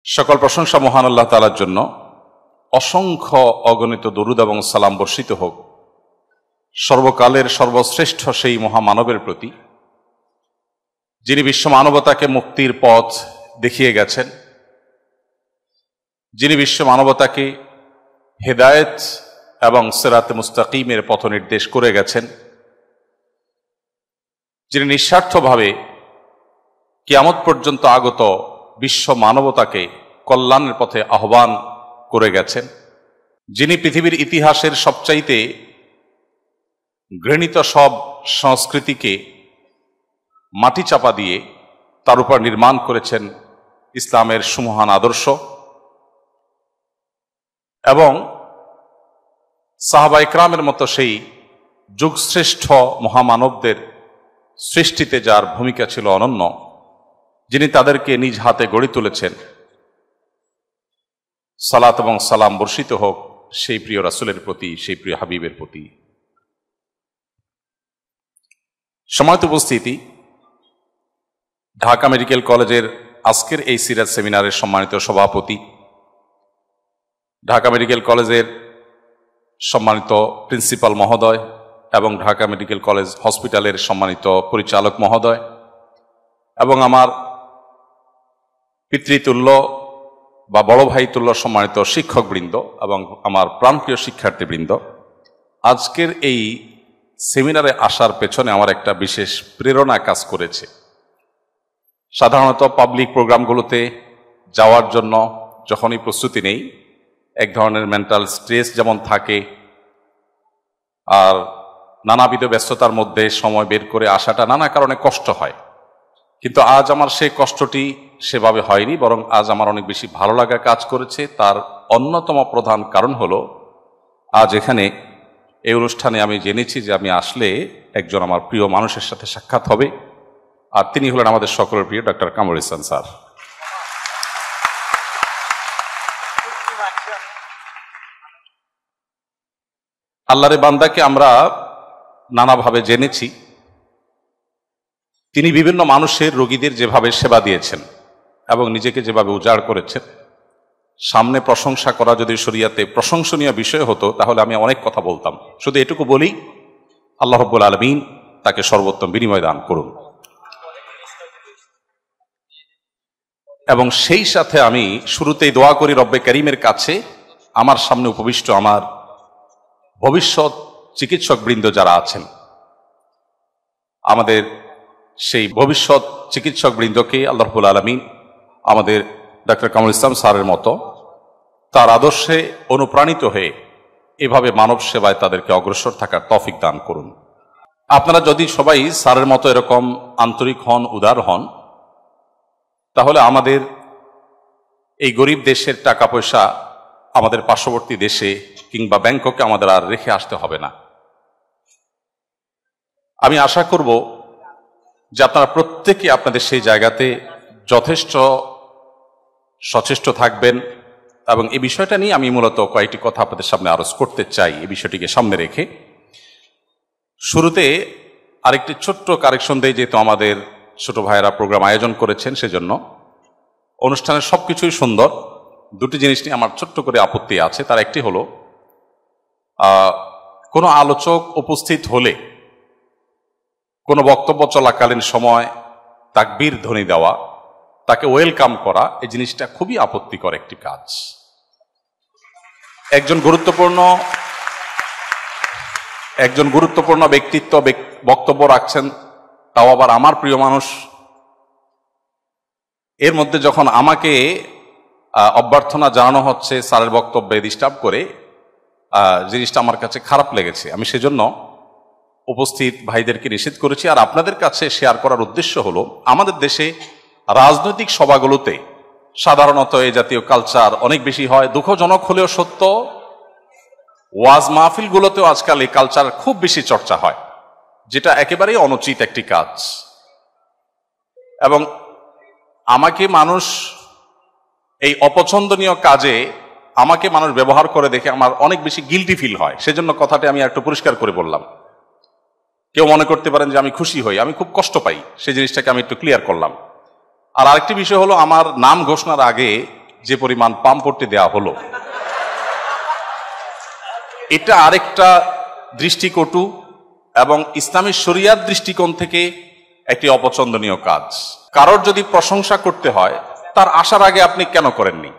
সকল প্রশংসা মহান আল্লাহ তাআলার জন্য। অসংখ্য অগণিত দরুদ এবং সালাম বর্ষিত হোক সর্বকালের সর্বশ্রেষ্ঠ সেই মহামানবের প্রতি, যিনি বিশ্ব মানবতাকে মুক্তির পথ দেখিয়ে গেছেন, যিনি বিশ্ব মানবতাকে হেদায়েত এবং সিরাতে মুস্তাকিমের পথ নির্দেশ করে গেছেন, যিনি নিঃস্বার্থভাবে কিয়ামত পর্যন্ত আগত বিশ্ব মানবতাকে কল্যাণের পথে আহ্বান করে গেছেন, যিনি পৃথিবীর ইতিহাসের সবচাইতে ঘৃণিত সব সংস্কৃতিকে মাটি চাপা দিয়ে তার উপর নির্মাণ করেছেন ইসলামের সুমহান আদর্শ, এবং সাহাবা ইকরামের মতো সেই যুগশ্রেষ্ঠ মহামানবদের সৃষ্টিতে যার ভূমিকা ছিল অনন্য, যিনি তাদেরকে নিজ হাতে গড়ে তুলেছেন, সালাত এবং সালাম বর্ষিত হোক সেই প্রিয় রাসূলের প্রতি, সেই প্রিয় হাবিবের প্রতি। সম্মানিত উপস্থিতি, ঢাকা মেডিকেল কলেজের আজকের এই সিরাত সেমিনারের সম্মানিত সভাপতি, ঢাকা মেডিকেল কলেজের সম্মানিত প্রিন্সিপাল মহোদয় এবং ঢাকা মেডিকেল কলেজ হসপিটালের সম্মানিত পরিচালক মহোদয়, এবং আমার পিতৃতুল্য বা বড় ভাই তুল্য সম্মানিত শিক্ষকবৃন্দ এবং আমার প্রাণপ্রিয় শিক্ষার্থীবৃন্দ, আজকের এই সেমিনারে আসার পেছনে আমার একটা বিশেষ প্রেরণা কাজ করেছে। সাধারণত পাবলিক প্রোগ্রামগুলোতে যাওয়ার জন্য যখনই প্রস্তুতি নেই, এক ধরনের মেন্টাল স্ট্রেস যেমন থাকে, আর নানাবিধ ব্যস্ততার মধ্যে সময় বের করে আসাটা নানা কারণে কষ্ট হয়। কিন্তু আজ আমার সেই কষ্টটি সেভাবে হয়নি, বরং আজ আমার অনেক বেশি ভালো লাগা কাজ করেছে। তার অন্যতম প্রধান কারণ হলো, আজ এখানে এই অনুষ্ঠানে আমি জেনেছি যে আমি আসলে একজন আমার প্রিয় মানুষের সাথে সাক্ষাৎ হবে, আর তিনি হলেন আমাদের সকলের প্রিয় ডক্টর কামরুল ইহসান স্যার। আল্লাহরে বান্দাকে আমরা নানাভাবে জেনেছি। তিনি বিভিন্ন মানুষের, রোগীদের যেভাবে সেবা দিয়েছেন এবং নিজেকে যেভাবে উজাড় করেছেন, সামনে প্রশংসা করা যদি শরিয়াতে প্রশংসনীয় বিষয় হতো তাহলে আমি অনেক কথা বলতাম। শুধু এটুকু বলি, আল্লাহ রাব্বুল আলামিন তাকে সর্বোত্তম বিনিময় দান করুন। এবং সেই সাথে আমি শুরুতেই দোয়া করি রব্বে কারীমের কাছে, আমার সামনে উপবিষ্ট আমার ভবিষ্যৎ চিকিৎসক বৃন্দ যারা আছেন, আমাদের সেই ভবিষ্যৎ চিকিৎসক বৃন্দকে আল্লাহ রাব্বুল আলামিন আমাদের ডক্টর কামরুল ইসলাম স্যারের মতো তার আদর্শে অনুপ্রাণিত হয়ে এভাবে মানব সেবায় তাদেরকে অগ্রসর থাকার তৌফিক দান করুন। আপনারা যদি সবাই স্যারের মতো এরকম আন্তরিক হন, উদার হন, তাহলে আমাদের এই গরিব দেশের টাকা পয়সা আমাদের পার্শ্ববর্তী দেশে কিংবা ব্যাংককে আমাদের আর রেখে আসতে হবে না। আমি আশা করব যে আপনারা প্রত্যেকে আপনাদের সেই জায়গাতে যথেষ্ট সচেষ্ট থাকবেন, এবং এই বিষয়টা নিয়ে আমি মূলত কয়েকটি কথা আপনাদের সামনে আরজ করতে চাই। এই বিষয়টিকে সামনে রেখে শুরুতে আরেকটি ছোট্ট কারেকশন দেই, যেহেতু আমাদের ছোট ভাইয়েরা প্রোগ্রাম আয়োজন করেছেন, সেজন্য অনুষ্ঠানের সবকিছুই সুন্দর। দুটি জিনিস নিয়ে আমার ছোট্ট করে আপত্তি আছে। তার একটি হলো, কোনো আলোচক উপস্থিত হলে কোনো বক্তব্য চলাকালীন সময় তাকবীর ধ্বনি দেওয়া, তাকে ওয়েলকাম করা, এই জিনিসটা খুবই আপত্তিকর একটি কাজ। একজন গুরুত্বপূর্ণ ব্যক্তিত্ব বক্তব্য রাখছেন, তাও আবার আমার প্রিয় মানুষ, এর মধ্যে যখন আমাকে অভ্যর্থনা জানানো হচ্ছে স্যারের বক্তব্যে ডিস্টার্ব করে, জিনিসটা আমার কাছে খারাপ লেগেছে। আমি সেজন্য উপস্থিত ভাইদেরকে নিষেধ করেছি। আর আপনাদের কাছে শেয়ার করার উদ্দেশ্য হলো, আমাদের দেশে রাজনৈতিক সভাগুলোতে সাধারণত এই জাতীয় কালচার অনেক বেশি হয়। দুঃখজনক হলেও সত্য, ওয়াজ মাহফিলগুলোতেও আজকাল এই কালচার খুব বেশি চর্চা হয়, যেটা একেবারেই অনুচিত একটি কাজ। এবং আমাকে মানুষ এই অপছন্দনীয় কাজে আমাকে মানুষ ব্যবহার করে দেখে আমার অনেক বেশি গিল্টি ফিল হয়। সেজন্য কথাটি আমি একটু পরিষ্কার করে বললাম। কেউ মনে করতে পারেন যে আমি খুশি হই, আমি খুব কষ্ট পাই, সেই জিনিসটাকে আমি একটু ক্লিয়ার করলাম। আর আরেকটি বিষয় হলো, আমার নাম ঘোষণার আগে যে পরিমাণ পামপট্টি দেওয়া হলো, এটা আরেকটা দৃষ্টিকটু এবং ইসলামী শরিয়ার দৃষ্টিকোণ থেকে একটি অপছন্দনীয় কাজ। কারোর যদি প্রশংসা করতে হয়, তার আসার আগে আপনি কেন করেননি?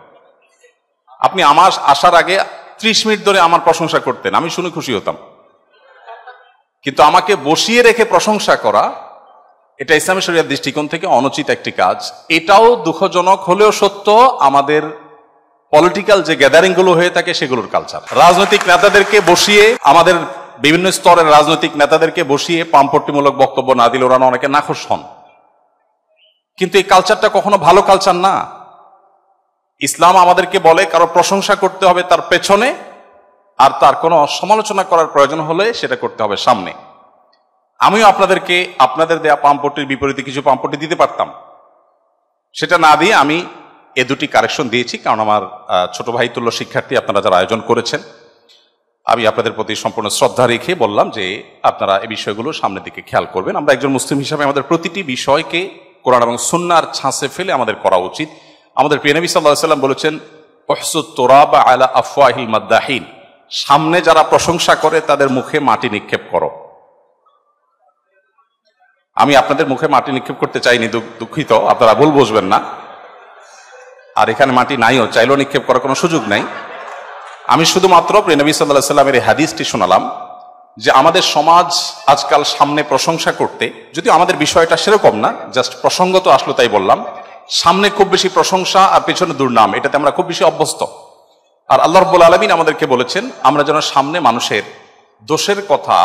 আপনি আমার আসার আগে 30 মিনিট ধরে আমার প্রশংসা করতেন, আমি শুনে খুশি হতাম। কিন্তু আমাকে বসিয়ে রেখে প্রশংসা করা, এটা ইসলামী শরিয়ার দৃষ্টিকোণ থেকে অনুচিত একটি কাজ। এটাও দুঃখজনক হলেও সত্য, আমাদের পলিটিক্যাল যে গ্যাদারিং গুলো হয়ে থাকে সেগুলোর কালচার। রাজনৈতিক নেতাদেরকে বসিয়ে, আমাদের বিভিন্ন স্তরের রাজনৈতিক নেতাদেরকে বসিয়ে পামপট্টিমূলক বক্তব্য না দিলে ওরা অনেকে নাখোশ হন। কিন্তু এই কালচারটা কখনো ভালো কালচার না। ইসলাম আমাদেরকে বলে কারো প্রশংসা করতে হবে তার পেছনে, আর তার কোনো সমালোচনা করার প্রয়োজন হলে সেটা করতে হবে সামনে। আমিও আপনাদেরকে আপনাদের দেয়া পামপট্টির বিপরীতে কিছু পামপট্টি দিতে পারতাম, সেটা না দিয়ে আমি এ দুটি কারেকশন দিয়েছি। কারণ আমার ছোট ভাই তুল্য শিক্ষার্থী আপনারা যারা আয়োজন করেছেন, আমি আপনাদের প্রতি সম্পূর্ণ শ্রদ্ধা রেখে বললাম যে আপনারা এই বিষয়গুলো সামনের দিকে খেয়াল করবেন। আমরা একজন মুসলিম হিসাবে আমাদের প্রতিটি বিষয়কে কোরআন এবং সুন্নাহর ছাঁচে ফেলে আমাদের করা উচিত। আমাদের প্রিয় নবী সাল্লাল্লাহু আলাইহি ওয়াসাল্লাম বলেছেন, উহসুত তুরাবা আলা আফওয়াহিল মাদ্দাহিন, সামনে যারা প্রশংসা করে তাদের মুখে মাটি নিক্ষেপ করো। আমি আপনাদের মুখে মাটি নিক্ষেপ করতে চাইনি, দুঃখিত, আপনারা ভুল বুঝবেন না। আর এখানে মাটি নাইও, চাইলেও নিক্ষেপ করার কোনো সুযোগ নাই। আমি শুধুমাত্র প্রিয় নবী সাল্লাল্লাহু আলাইহি ওয়াসাল্লামের এই হাদিসটি শোনালাম যে আমাদের সমাজ আজকাল সামনে প্রশংসা করতে, যদিও আমাদের বিষয়টা সেরকম না, জাস্ট প্রসঙ্গত আসলো তাই বললাম, সামনে খুব বেশি প্রশংসা আর পেছনে দুর্নাম, এটাতে আমরা খুব বেশি অভ্যস্ত। আর আল্লাহ রাব্বুল আলামিন আমাদেরকে বলেছেন আমরা যেন সামনে মানুষের দোষের কথা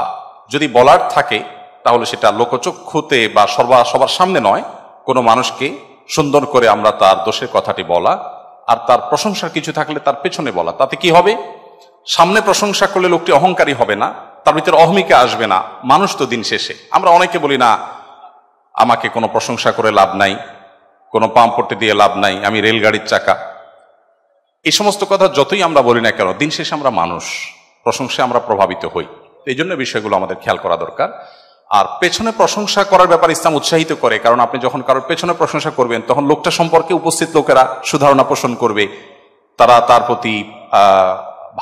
যদি বলার থাকে, তাহলে সেটা লোকচক্ষুতে বা সবার সামনে নয়, কোনো মানুষকে সুন্দর করে আমরা তার দোষের কথাটি বলা, আর তার প্রশংসার কিছু থাকলে তার পেছনে বলা। তাতে কি হবে? সামনে প্রশংসা করলে লোকটি অহংকারী হবে না, তার ভিতরে অহমিকা আসবে না। মানুষ তো দিন শেষে, আমরা অনেকে বলি না আমাকে কোনো প্রশংসা করে লাভ নাই, কোনো পামপট্টি দিয়ে লাভ নাই, আমি রেলগাড়ির চাকা। এই সমস্ত কথা যতই আমরা বলি না কেন, দিন শেষে আমরা মানুষ, প্রশংসায় আমরা প্রভাবিত হই। এই জন্য বিষয়গুলো আমাদের খেয়াল করা দরকার। আর পেছনে প্রশংসা করার ব্যাপারে ইসলাম উৎসাহিত করে, কারণ আপনি যখন কারোর পেছনে প্রশংসা করবেন তখন লোকটা সম্পর্কে উপস্থিত লোকেরা সুধারণা পোষণ করবে, তারা তার প্রতি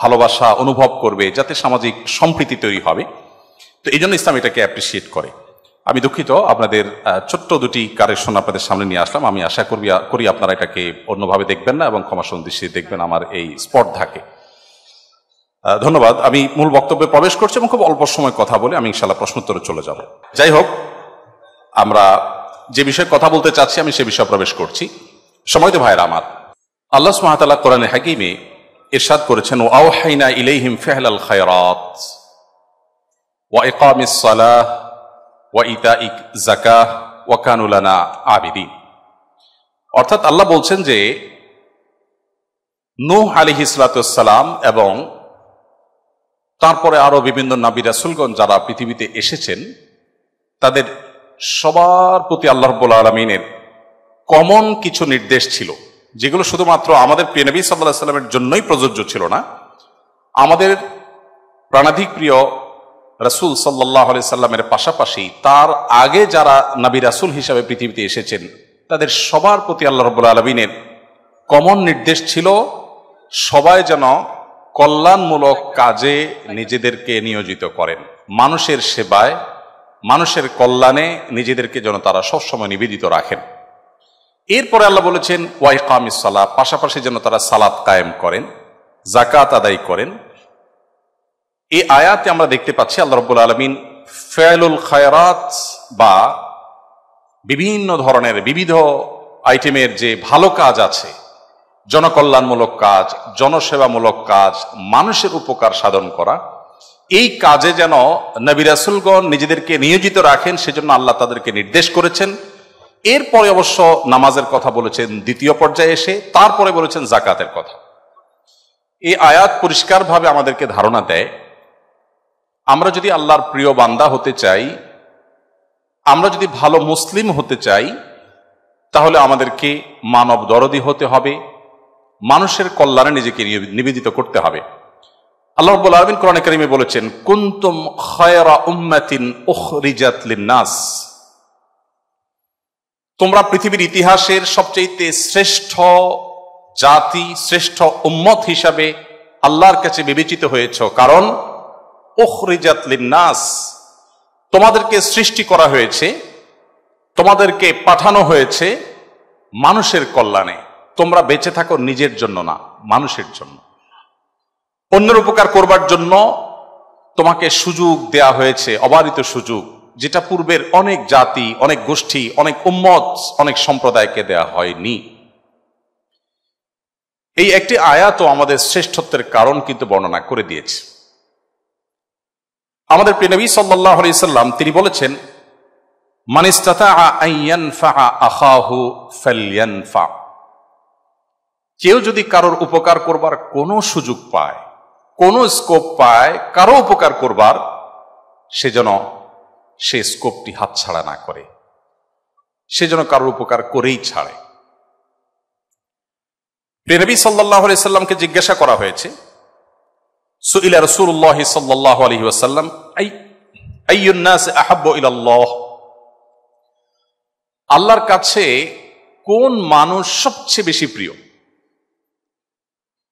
ভালোবাসা অনুভব করবে, যাতে সামাজিক সম্প্রীতি তৈরি হবে। তো এই জন্য ইসলাম এটাকে অ্যাপ্রিসিয়েট করে। আমি দুঃখিত, আপনাদের ছোট্ট দুটি কারেকশন আপনাদের সামনে নিয়ে আসলাম। আমি আশা করি আপনারা এটাকে অন্যভাবে দেখবেন না এবং ক্ষমাসুন্দর দৃষ্টিতে দেখবেন আমার এই স্পর্ধাকে। ধন্যবাদ। আমি মূল বক্তব্যে প্রবেশ করছি এবং খুব অল্প সময় কথা বলে আমি ইনশাআল্লাহ প্রশ্নোত্তরে চলে যাব। যাই হোক, আমরা যে বিষয়ে কথা বলতে চাচ্ছি আমি সে বিষয়ে প্রবেশ করছি। সময়ত ভাইরা আমার, আল্লাহ সুবহানাহু ওয়া তাআলা কোরআনে হাকিমে ইরশাদ করেছেন, ওয়া আওহাইনা ইলাইহিম ফি'লাল খায়রাত ওয়া ইকামিস সালাহ ওয়া ইতাইজ যাকাহ ওয়া কানু লানা আবিদিন। অর্থাৎ আল্লাহ বলছেন যে নূহ আলাইহিস সালাতু ওয়াস সালাম এবং তারপরে আরো বিভিন্ন নবী রাসূলগণ যারা পৃথিবীতে এসেছেন, তাদের সবার প্রতি আল্লাহ রাব্বুল আলামিনের কমন কিছু নির্দেশ ছিল, যেগুলো শুধুমাত্র আমাদের প্রিয় নবী সাল্লাল্লাহু আলাইহি ওয়াসাল্লামের জন্যই প্রযোজ্য ছিল না। আমাদের প্রাণাধিক প্রিয় রাসূল সাল্লাল্লাহু আলাইহি সাল্লামের পাশাপাশি তার আগে যারা নবী রাসূল হিসাবে পৃথিবীতে এসেছেন, তাদের সবার প্রতি আল্লাহ রাব্বুল আলামিনের কমন নির্দেশ ছিল সবাই যেন কল্যাণমূলক কাজে নিজেদেরকে নিয়োজিত করেন, মানুষের সেবায়, মানুষের কল্যাণে নিজেদেরকে যেন তারা সবসময় নিবেদিত রাখেন। এরপরে আল্লাহ বলেছেন ওয়া ইকামিস সালাহ, পাশাপাশি যেন তারা সালাত কায়েম করেন, যাকাত আদায় করেন। এই আয়াতে আমরা দেখতে পাচ্ছি আল্লাহ রাব্বুল আলামিন ফি'লুল খায়রাত বা বিভিন্ন ধরনের বিবিধ আইটেমের যে ভালো কাজ আছে, জনকল্যাণমূলক কাজ, জনসেবামূলক কাজ, মানুষের উপকার সাধন করা, এই কাজে যেন নবী রাসূলগণ নিজেদেরকে নিয়োজিত রাখেন, সেজন্য আল্লাহ তাদেরকে নির্দেশ করেছেন। এরপরে অবশ্য নামাজের কথা বলেছেন দ্বিতীয় পর্যায়ে এসে, তারপরে বলেছেন যাকাতের কথা। এই আয়াত পরিষ্কারভাবে আমাদেরকে ধারণা দেয়, আমরা যদি আল্লাহর প্রিয় বান্দা হতে চাই, আমরা যদি ভালো মুসলিম হতে চাই, তাহলে আমাদেরকে মানব দরদী হতে হবে, মানুষের কল্যাণে নিজেকে নিবেদিত করতে হবে। আল্লাহ রাব্বুল আলামিন কোরআনে কারীমে বলেছেন, কুনতুম খায়রা উম্মাতিন উখরিজাত লিন-নাস, তোমরা পৃথিবীর ইতিহাসের সবচেয়ে শ্রেষ্ঠ জাতি, শ্রেষ্ঠ উম্মত হিসাবে আল্লাহর কাছে বিবেচিত হয়েছ, কারণ উখরিজাত লিন্নাস, তোমাদেরকে সৃষ্টি করা হয়েছে, তোমাদেরকে পাঠানো হয়েছে মানুষের কল্যাণে। তোমরা বেঁচে থাকো নিজের জন্য না, মানুষের জন্য, অন্যের উপকার করবার জন্য তোমাকে সুযোগ দেয়া হয়েছে, অবারিত সুযোগ, যেটা পূর্বের অনেক জাতি, অনেক গোষ্ঠী, অনেক উম্মত, অনেক সম্প্রদায়কে দেয়া হয়নি। এই একটি আয়াতও আমাদের শ্রেষ্ঠত্বের কারণ কিন্তু বর্ণনা করে দিয়েছে। আমাদের প্রিয় নবী সাল্লাল্লাহু আলাইহি সাল্লাম তিনি বলেছেন, মান ইসতাতাআ আন ইয়ানফা আখাহু ফালইয়ানফা, কেউ যদি কারোর উপকার করবার কোনো সুযোগ পায়, কোনো স্কোপ পায় কারো উপকার করবার, সে যেন সে স্কোপটি হাতছাড়া না করে, সে যেন কারোর উপকার করেই ছাড়ে। প্রিয় নবী সাল্লাল্লাহু আলাইহি সাল্লামকে জিজ্ঞাসা করা হয়েছে, সুইলা রাসূলুল্লাহ সাল্লাল্লাহু আলাইহি ওয়াসাল্লাম আইয়ুন নাস আহাব্বু ইলাল্লাহ, আল্লাহর কাছে কোন মানুষ সবচেয়ে বেশি প্রিয়,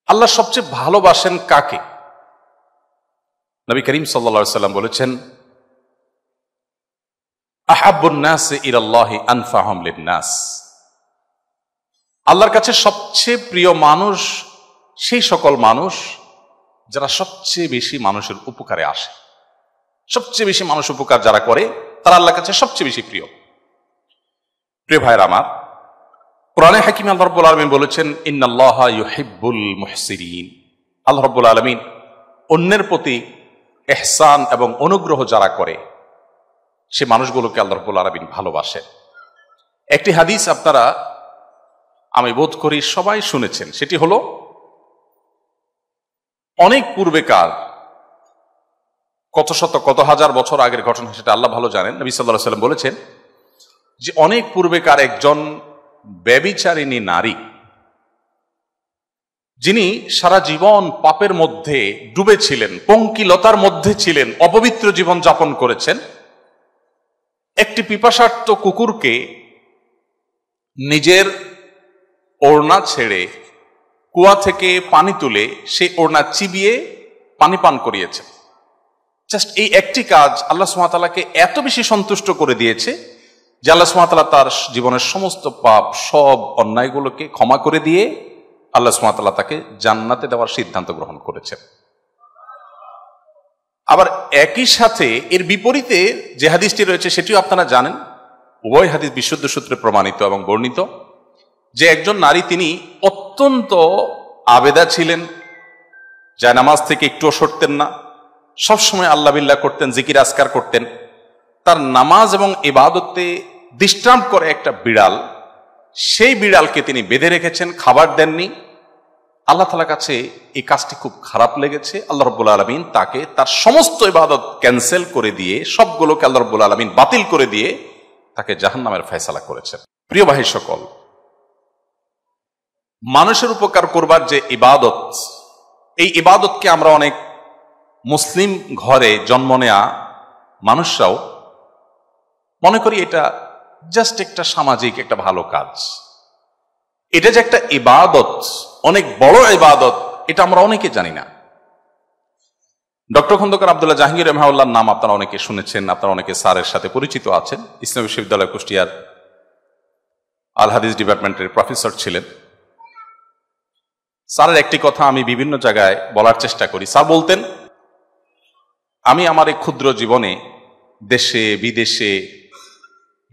আল্লাহ সবচেয়ে ভালোবাসেন কাকে? নবী করিম সাল্লাল্লাহু আলাইহি সাল্লাম বলেছেন, আহাব্বুন নাস ইলাল্লাহি আনফাহুম লিন-নাস, আল্লাহর কাছে সবচেয়ে প্রিয় মানুষ সেই সকল মানুষ যারা সবচেয়ে বেশি মানুষের উপকারে আসে, সবচেয়ে বেশি মানুষ উপকার যারা করে তারা আল্লাহর কাছে সবচেয়ে বেশি প্রিয়। প্রিয় ভাইরা আমার, কোরআনে হাকিমে আল্লাহ রাব্বুল আলামিন বলেছেন, ইন্নাল্লাহা ইউহিব্বুল মুহসিনিন, আল্লাহ রাব্বুল আলামিন অন্যের প্রতি ইহসান এবং অনুগ্রহ যারা করে সে মানুষগুলোকে আল্লাহ রাব্বুল আলামিন ভালোবাসেন। একটি হাদিস আপনারা আমি বোধ করি সবাই শুনেছেন, সেটি হলো অনেক পূর্বেকার, কত শত কত হাজার বছর আগের ঘটনা, সেটা আল্লাহ ভালো জানেন। নবী সাল্লাল্লাহু আলাইহি সাল্লাম বলেছেন যে অনেক পূর্বেকার একজন ব্যভিচারিণী নারী, যিনি সারা জীবন পাপের মধ্যে ডুবে ছিলেন, পঙ্কিলতার মধ্যে ছিলেন, অপবিত্র জীবন যাপন করেছেন, একটি পিপাসার্ত কুকুরকে নিজের ওড়না ছেড়ে কুয়া থেকে পানি তুলে সেই ওড়না চিবিয়ে পানি পান করিয়েছেন। জাস্ট এই একটি কাজ আল্লাহ সুবহানাহু ওয়া তাআলাকে এত বেশি সন্তুষ্ট করে দিয়েছে যে আল্লাহ সুবহানাহু ওয়া তাআলা তার জীবনের সমস্ত পাপ, সব অন্যায়গুলোকে ক্ষমা করে দিয়ে আল্লাহ সুবহানাহু ওয়া তাআলা তাকে জান্নাতে দেওয়ার সিদ্ধান্ত গ্রহণ করেছেন। আবার একই সাথে এর বিপরীতে যে হাদিসটি রয়েছে সেটিও আপনারা জানেন, উভয় হাদিস বিশুদ্ধ সূত্রে প্রমাণিত এবং বর্ণিত, যে একজন নারী তিনি অত্যন্ত আবেদা ছিলেন, জায়নামাজ থেকে একটুও সরতেন না, সবসময় আল্লাহ বিল্লাহ করতেন, জিকির আজকার করতেন। তার নামাজ এবং ইবাদতে ডিস্টার্ব করে একটা বিড়াল, সেই বিড়ালকে তিনি বেঁধে রেখেছেন, খাবার দেননি। আল্লাহ তাআলার কাছে এই কাজটি খুব খারাপ লেগেছে। আল্লাহ রাব্বুল আলামিন তাকে তার সমস্ত ইবাদত ক্যান্সেল করে দিয়ে, সবগুলোকে আল্লাহ রাব্বুল আলামিন বাতিল করে দিয়ে তাকে জাহান্নামের ফয়সালা করেছেন। প্রিয় ভাই সকল, মানুষের উপকার করবার যে ইবাদত, এই ইবাদতকে আমরা অনেক মুসলিম ঘরে জন্ম নেয়া মানুষরাও মনে করি এটা জাস্ট একটা সামাজিক একটা ভালো কাজ। এটা যে একটা ইবাদত, অনেক বড় ইবাদত, এটা আমরা অনেকে জানি না। ডক্টর খন্দকার আব্দুল্লাহ জাহাঙ্গীর রাহিমাহুল্লাহর নাম আপনারা অনেকে শুনেছেন, আপনারা অনেকে স্যারের সাথে পরিচিত আছেন। ইসলামী বিশ্ববিদ্যালয় কুষ্টিয়ার আল হাদিস ডিপার্টমেন্টের প্রফেসর ছিলেন। স্যারের একটি কথা আমি বিভিন্ন জায়গায় বলার চেষ্টা করি। স্যার বলতেন, আমি আমার এই ক্ষুদ্র জীবনে দেশে বিদেশে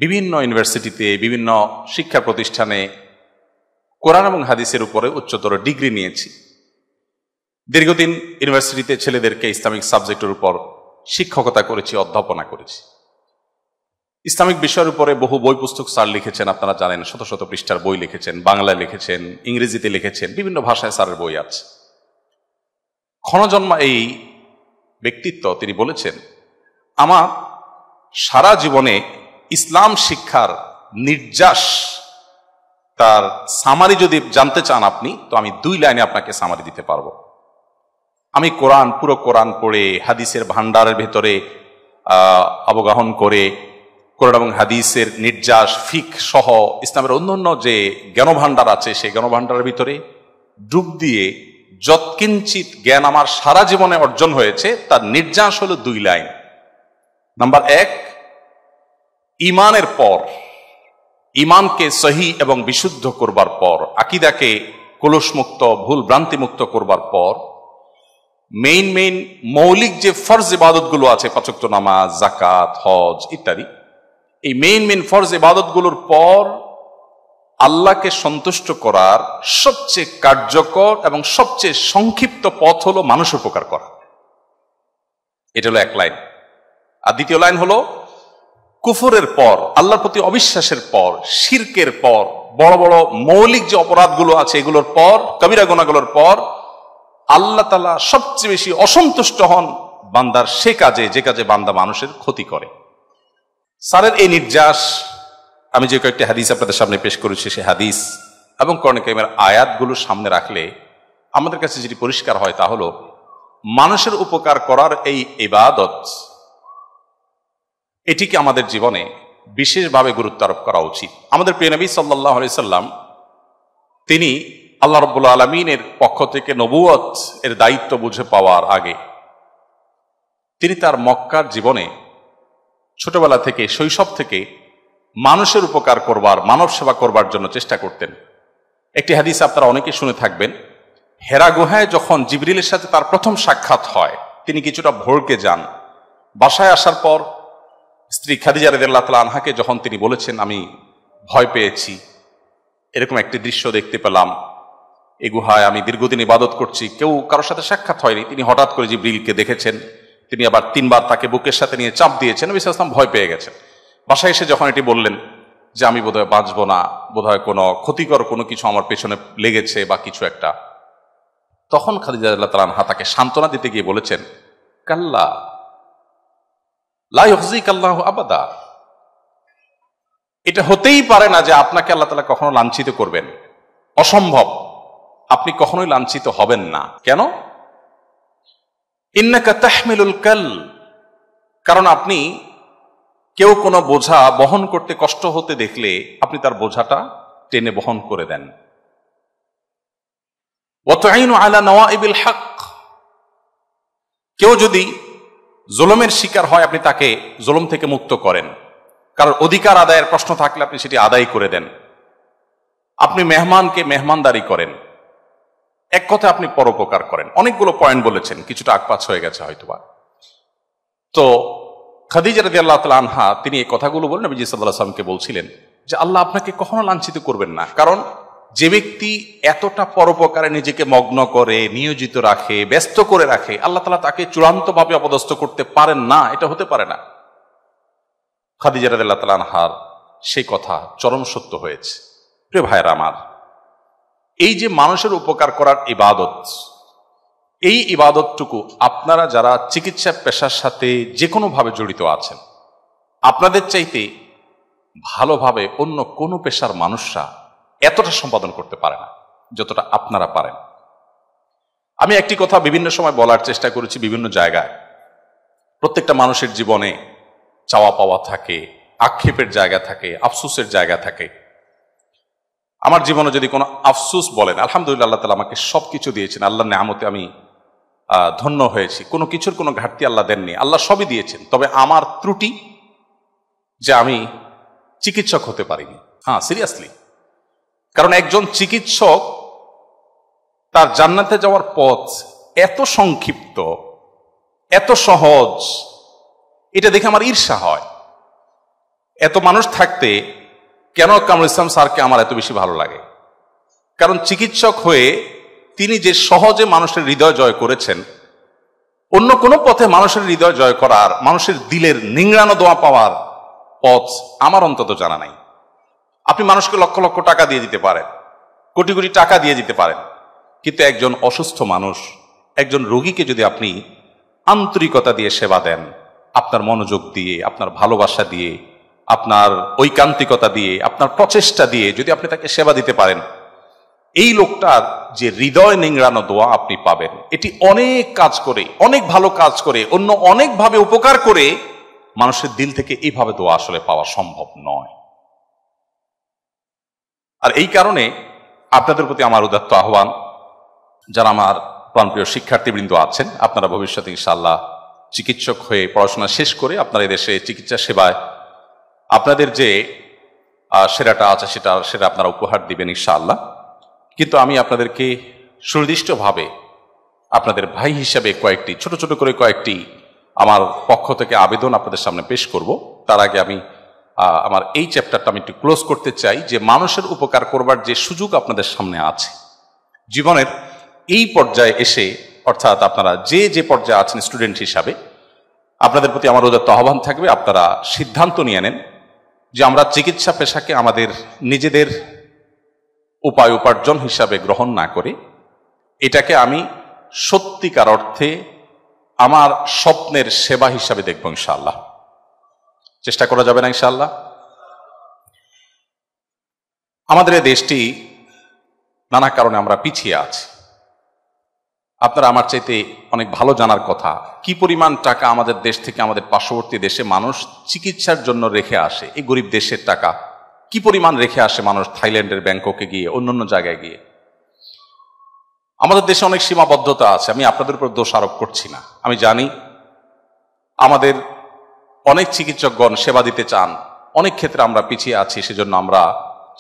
বিভিন্ন ইউনিভার্সিটিতে, বিভিন্ন শিক্ষা প্রতিষ্ঠানে কোরআন এবং হাদিসের উপরে উচ্চতর ডিগ্রি নিয়েছি। দীর্ঘদিন ইউনিভার্সিটিতে ছেলেদেরকে ইসলামিক সাবজেক্টের উপর শিক্ষকতা করেছি, অধ্যাপনা করেছি। ইসলামিক বিষয়ের উপরে বহু বই পুস্তক স্যার লিখেছেন, আপনারা জানেন, শত শত পৃষ্ঠার বই লিখেছেন, বাংলায় লিখেছেন, ইংরেজিতে লিখেছেন, বিভিন্ন ভাষায় স্যারের বই আছে। ক্ষণজন্মা এই ব্যক্তিত্ব, তিনি বলেছেন, আমার সারা জীবনে ইসলাম শিক্ষার নির্যাস, তার সামারি যদি জানতে চান আপনি, তো আমি 2 লাইনে আপনাকে সামারি দিতে পারবো। আমি কোরআন, পুরো কোরআন পড়ে হাদিসের ভান্ডারের ভেতরে অবগাহন করে কোরআন এবং হাদিসের নির্যাস, ফিক সহ ইসলামের অন্যান্য যে জ্ঞানভাণ্ডার আছে, সেই জ্ঞানভাণ্ডারের ভিতরে ডুব দিয়ে যৎকিঞ্চিত জ্ঞান আমার সারা জীবনে অর্জন হয়েছে তার নির্যাস হলো 2 লাইন। নাম্বার 1, ইমানের পর, ইমানকে সহি এবং বিশুদ্ধ করবার পর, আকীদাকে কলুষমুক্ত ভুল ভ্রান্তিমুক্ত করবার পর মেইন মৌলিক যে ফরজ ইবাদতগুলো আছে, 5 ওয়াক্ত নামাজ, যাকাত, হজ ইত্যাদি, এই মেইন ফরজ ইবাদতগুলোর পর আল্লাহকে সন্তুষ্ট করার সবচেয়ে কার্যকর এবং সবচেয়ে সংক্ষিপ্ত পথ হলো মানুষ উপকার করা। এটা হলো 1 লাইন। আর দ্বিতীয় লাইন হলো কুফরের পর, আল্লাহর প্রতি অবিশ্বাসের পর, শিরকের পর, বড় বড় মৌলিক যে অপরাধগুলো আছে এগুলোর পর, কবিরা গুনাহগুলোর পর আল্লাহ তাআলা সবচেয়ে বেশি অসন্তুষ্ট হন বান্দার সে কাজে যে কাজে বান্দা মানুষের ক্ষতি করে। স্যারের এই নির্যাস আমি যে কয়েকটি হাদিস আপনাদের সামনে পেশ করেছি, সে হাদিস এবং কোরআন কারীমের আয়াতগুলো সামনে রাখলে আমাদের কাছে যেটি পরিষ্কার হয় তা হলো মানুষের উপকার করার এই ইবাদত, এটিকে আমাদের জীবনে বিশেষভাবে গুরুত্ব আরোপ করা উচিত। আমাদের প্রিয় নবী সাল্লাল্লাহু আলাইহি সাল্লাম তিনি আল্লাহ রাব্বুল আলামিনের পক্ষ থেকে নবুয়ত এর দায়িত্ব বুঝে পাওয়ার আগে তিনি তার মক্কার জীবনে ছোটবেলা থেকে, শৈশব থেকে মানুষের উপকার করবার, মানব সেবা করবার জন্য চেষ্টা করতেন। একটি হাদিস আপনারা অনেকে শুনে থাকবেন, হেরা গুহায় যখন জিবরিলের সাথে তার প্রথম সাক্ষাৎ হয় তিনি কিছুটা ভড়কে যান। বাসায় আসার পর স্ত্রী খাদিজা রাদিয়াল্লাহু তাআলা আনহাকে যখন তিনি বলেছেন আমি ভয় পেয়েছি, এরকম একটি দৃশ্য দেখতে পেলাম, এই গুহায় আমি দীর্ঘদিন ইবাদত করছি, কেউ কারোর সাথে সাক্ষাৎ হয়নি, তিনি হঠাৎ করে জিবরিলকে দেখেছেন, তিনি আবার 3 বার তাকে বুকের সাথে নিয়ে চাপ দিয়েছেন, নবী সাল্লাল্লাহু আলাইহি ওয়াসাল্লাম ভয় পেয়ে গেছেন। বাসায় এসে যখন এটি বললেন যে আমি বোধহয় বাঁচবো না, বোধহয় কোনো ক্ষতিকর কোনো কিছু আমার পেছনে লেগেছে বা কিছু একটা, তখন খাদিজা রাদিয়াল্লাহু তাআলা আনহা তাকে সান্ত্বনা দিতে গিয়ে বলেছেন, কাল্লা লা ইউখজিকাল্লাহু আবাদা, এটা হতেই পারে না যে আপনাকে আল্লাহ তাআলা কখনো লাঞ্ছিত করবেন, অসম্ভব, আপনি কখনোই লাঞ্ছিত হবেন না। কেন? ইন্নাকা তাহমিলুল কাল, কারণ আপনি কেউ কোনো বোঝা বহন করতে কষ্ট হতে দেখলে আপনি তার বোঝাটা টেনে বহন করে দেন। ওয়া তুঈনু আলা নওয়াইবিল হক, কেউ যদি জুলুমের শিকার হয় আপনি তাকে জুলুম থেকে মুক্ত করেন, কারণ অধিকার আদায়ের প্রশ্ন থাকলে আপনি সেটি আদায় করে দেন। আপনি মেহমানকে মেহমানদারি করেন, এক কথায় আপনি পরোপকার করেন। অনেকগুলো পয়েন্ট বলেছেন, কিছুটা আকপাছ হয়ে গেছে হয়তোবা। তো খাদিজা রাদিয়াল্লাহু তাআলা আনহা তিনি এই কথাগুলো বলেন নবী সাল্লাল্লাহু আলাইহি ওয়াসাল্লামকে বলছিলেন যে আল্লাহ আপনাকে কখনো লাঞ্ছিত করবেন না, কারণ যে ব্যক্তি এতটা পরোপকারে নিজেকে মগ্ন করে, নিয়োজিত রাখে, ব্যস্ত করে রাখে, আল্লাহ তাআলা তাকে চূড়ান্তভাবে অপদস্থ করতে পারেন না, এটা হতে পারে না। খাদিজা রাদিয়াল্লাহু তাআলা আনহার সেই কথা চরম সত্য হয়েছে। প্রিয় ভাইরা আমার, এই যে মানুষের উপকার করার ইবাদত, এই ইবাদতটুকু আপনারা যারা চিকিৎসা পেশার সাথে যে কোনোভাবে জড়িত আছেন, আপনাদের চাইতে ভালোভাবে অন্য কোনো পেশার মানুষরা এতটা সম্পাদন করতে পারে না যতটা আপনারা পারেন। আমি একটি কথা বিভিন্ন সময় বলার চেষ্টা করেছি বিভিন্ন জায়গায়, প্রত্যেকটা মানুষের জীবনে চাওয়া পাওয়া থাকে, আক্ষেপের জায়গা থাকে, আফসোসের জায়গা থাকে। আমার জীবনে যদি কোনো আফসোস বলেন, আলহামদুলিল্লাহ আল্লাহ তাআলা আমাকে সবকিছু দিয়েছেন, আল্লাহর নেয়ামতে আমি ধন্য হয়েছি, কোনো কিছুর কোনো ঘাটতি আল্লাহ দেননি, আল্লাহ সবই দিয়েছেন। তবে আমার ত্রুটি যে আমি চিকিৎসক হতে পারিনি। হ্যাঁ, সিরিয়াসলি, কারণ একজন চিকিৎসক তার জান্নাতে যাওয়ার পথ এত সংক্ষিপ্ত, এত সহজ, এটা দেখে আমার ঈর্ষা হয়। এত মানুষ থাকতে কেন কামরুল ইসলাম স্যারকে আমার এত বেশি ভালো লাগে? কারণ চিকিৎসক হয়ে তিনি যে সহজে মানুষের হৃদয় জয় করেছেন, অন্য কোনো পথে মানুষের হৃদয় জয় করার, মানুষের দিলের নিংড়ানো দোয়া পাওয়ার পথ আমার অন্তত জানা নাই। আপনি মানুষকে লক্ষ লক্ষ টাকা দিয়ে দিতে পারেন, কোটি কোটি টাকা দিয়ে দিতে পারেন, কিন্তু একজন অসুস্থ মানুষ, একজন রোগীকে যদি আপনি আন্তরিকতা দিয়ে সেবা দেন, আপনার মনোযোগ দিয়ে, আপনার ভালোবাসা দিয়ে, আপনার ঐকান্তিকতা দিয়ে, আপনার প্রচেষ্টা দিয়ে যদি আপনি তাকে সেবা দিতে পারেন, এই লোকটার যে হৃদয় নিংড়ানো দোয়া আপনি পাবেন, এটি অনেক কাজ করে, অনেক ভালো কাজ করে, অন্য অনেকভাবে উপকার করে মানুষের দিল থেকে এইভাবে দোয়া আসলে পাওয়া সম্ভব নয়। আর এই কারণে আপনাদের প্রতি আমার উদাত্ত আহ্বান, যারা আমার প্রাণপ্রিয় শিক্ষার্থীবৃন্দ আছেন, আপনারা ভবিষ্যতে ইনশাআল্লাহ চিকিৎসক হয়ে পড়াশোনা শেষ করে আপনারা এদেশে চিকিৎসা সেবায় আপনাদের যে সেরাটা আছে সেটা আপনারা উপহার দিবেন ইনশাআল্লাহ। কিন্তু আমি আপনাদেরকে সুনির্দিষ্টভাবে আপনাদের ভাই হিসাবে ছোট ছোট করে কয়েকটি আমার পক্ষ থেকে আবেদন আপনাদের সামনে পেশ করব। তার আগে আমি আমার এই চ্যাপ্টারটা আমি একটু ক্লোজ করতে চাই যে মানুষের উপকার করবার যে সুযোগ আপনাদের সামনে আছে জীবনের এই পর্যায়ে এসে, অর্থাৎ আপনারা যে পর্যায়ে আছেন স্টুডেন্ট হিসাবে, আপনাদের প্রতি আমার উদাত্ত আহ্বান থাকবে আপনারা সিদ্ধান্ত নিয়ে নেন যে আমরা চিকিৎসা পেশাকে আমাদের নিজেদের উপায় উপার্জন হিসাবে গ্রহণ না করে এটাকে আমি সত্যিকার অর্থে আমার স্বপ্নের সেবা হিসাবে দেখব ইনশাআল্লাহ। চেষ্টা করা যাবে না ইনশাআল্লাহ? আমাদের এই দেশটি নানা কারণে আমরা পিছিয়ে আছি। আপনারা আমার চাইতে অনেক ভালো জানার কথা কি পরিমাণ টাকা আমাদের দেশ থেকে আমাদের পার্শ্ববর্তী দেশে মানুষ চিকিৎসার জন্য রেখে আসে। এই গরিব দেশের টাকা কি পরিমাণ রেখে আসে মানুষ থাইল্যান্ডের ব্যাংককে গিয়ে, অন্যান্য জায়গায় গিয়ে। আমাদের দেশে অনেক সীমাবদ্ধতা আছে, আমি আপনাদের উপর দোষ আরোপ করছি না। আমি জানি আমাদের অনেক চিকিৎসকগণ সেবা দিতে চান, অনেক ক্ষেত্রে আমরা পিছিয়ে আছি, সেজন্য আমরা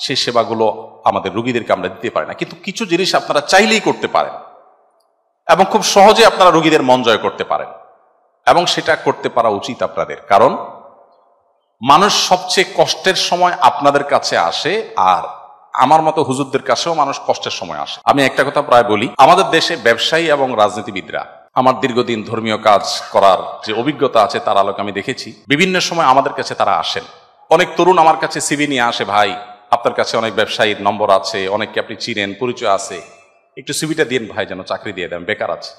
সেই সেবাগুলো আমাদের রোগীদেরকে আমরা দিতে পারি না। কিন্তু কিছু জিনিস আপনারা চাইলেই করতে পারেন এবং খুব সহজে আপনারা রোগীদের মন জয় করতে পারেন, এবং সেটা করতে পারা উচিত আপনাদের। কারণ মানুষ সবচেয়ে কষ্টের সময় আপনাদের কাছে আসে, আর আমার মতো হুজুরদের কাছেও মানুষ কষ্টের সময় আসে। আমি একটা কথা প্রায় বলি, আমাদের দেশে ব্যবসায়ী এবং রাজনীতিবিদরা, আমার দীর্ঘদিন ধর্মীয় কাজ করার যে অভিজ্ঞতা আছে তার আলোকে আমি দেখেছি বিভিন্ন সময় আমাদের কাছে তারা আসেন। অনেক তরুণ আমার কাছে সিভি নিয়ে আসে, ভাই আপনার কাছে অনেক ব্যবসায়ীর নম্বর আছে, অনেককে আপনি চিনেন, পরিচয় আছে, একটু সিভিটা দিন ভাই, যেন চাকরি দিয়ে দেন, বেকার আছে।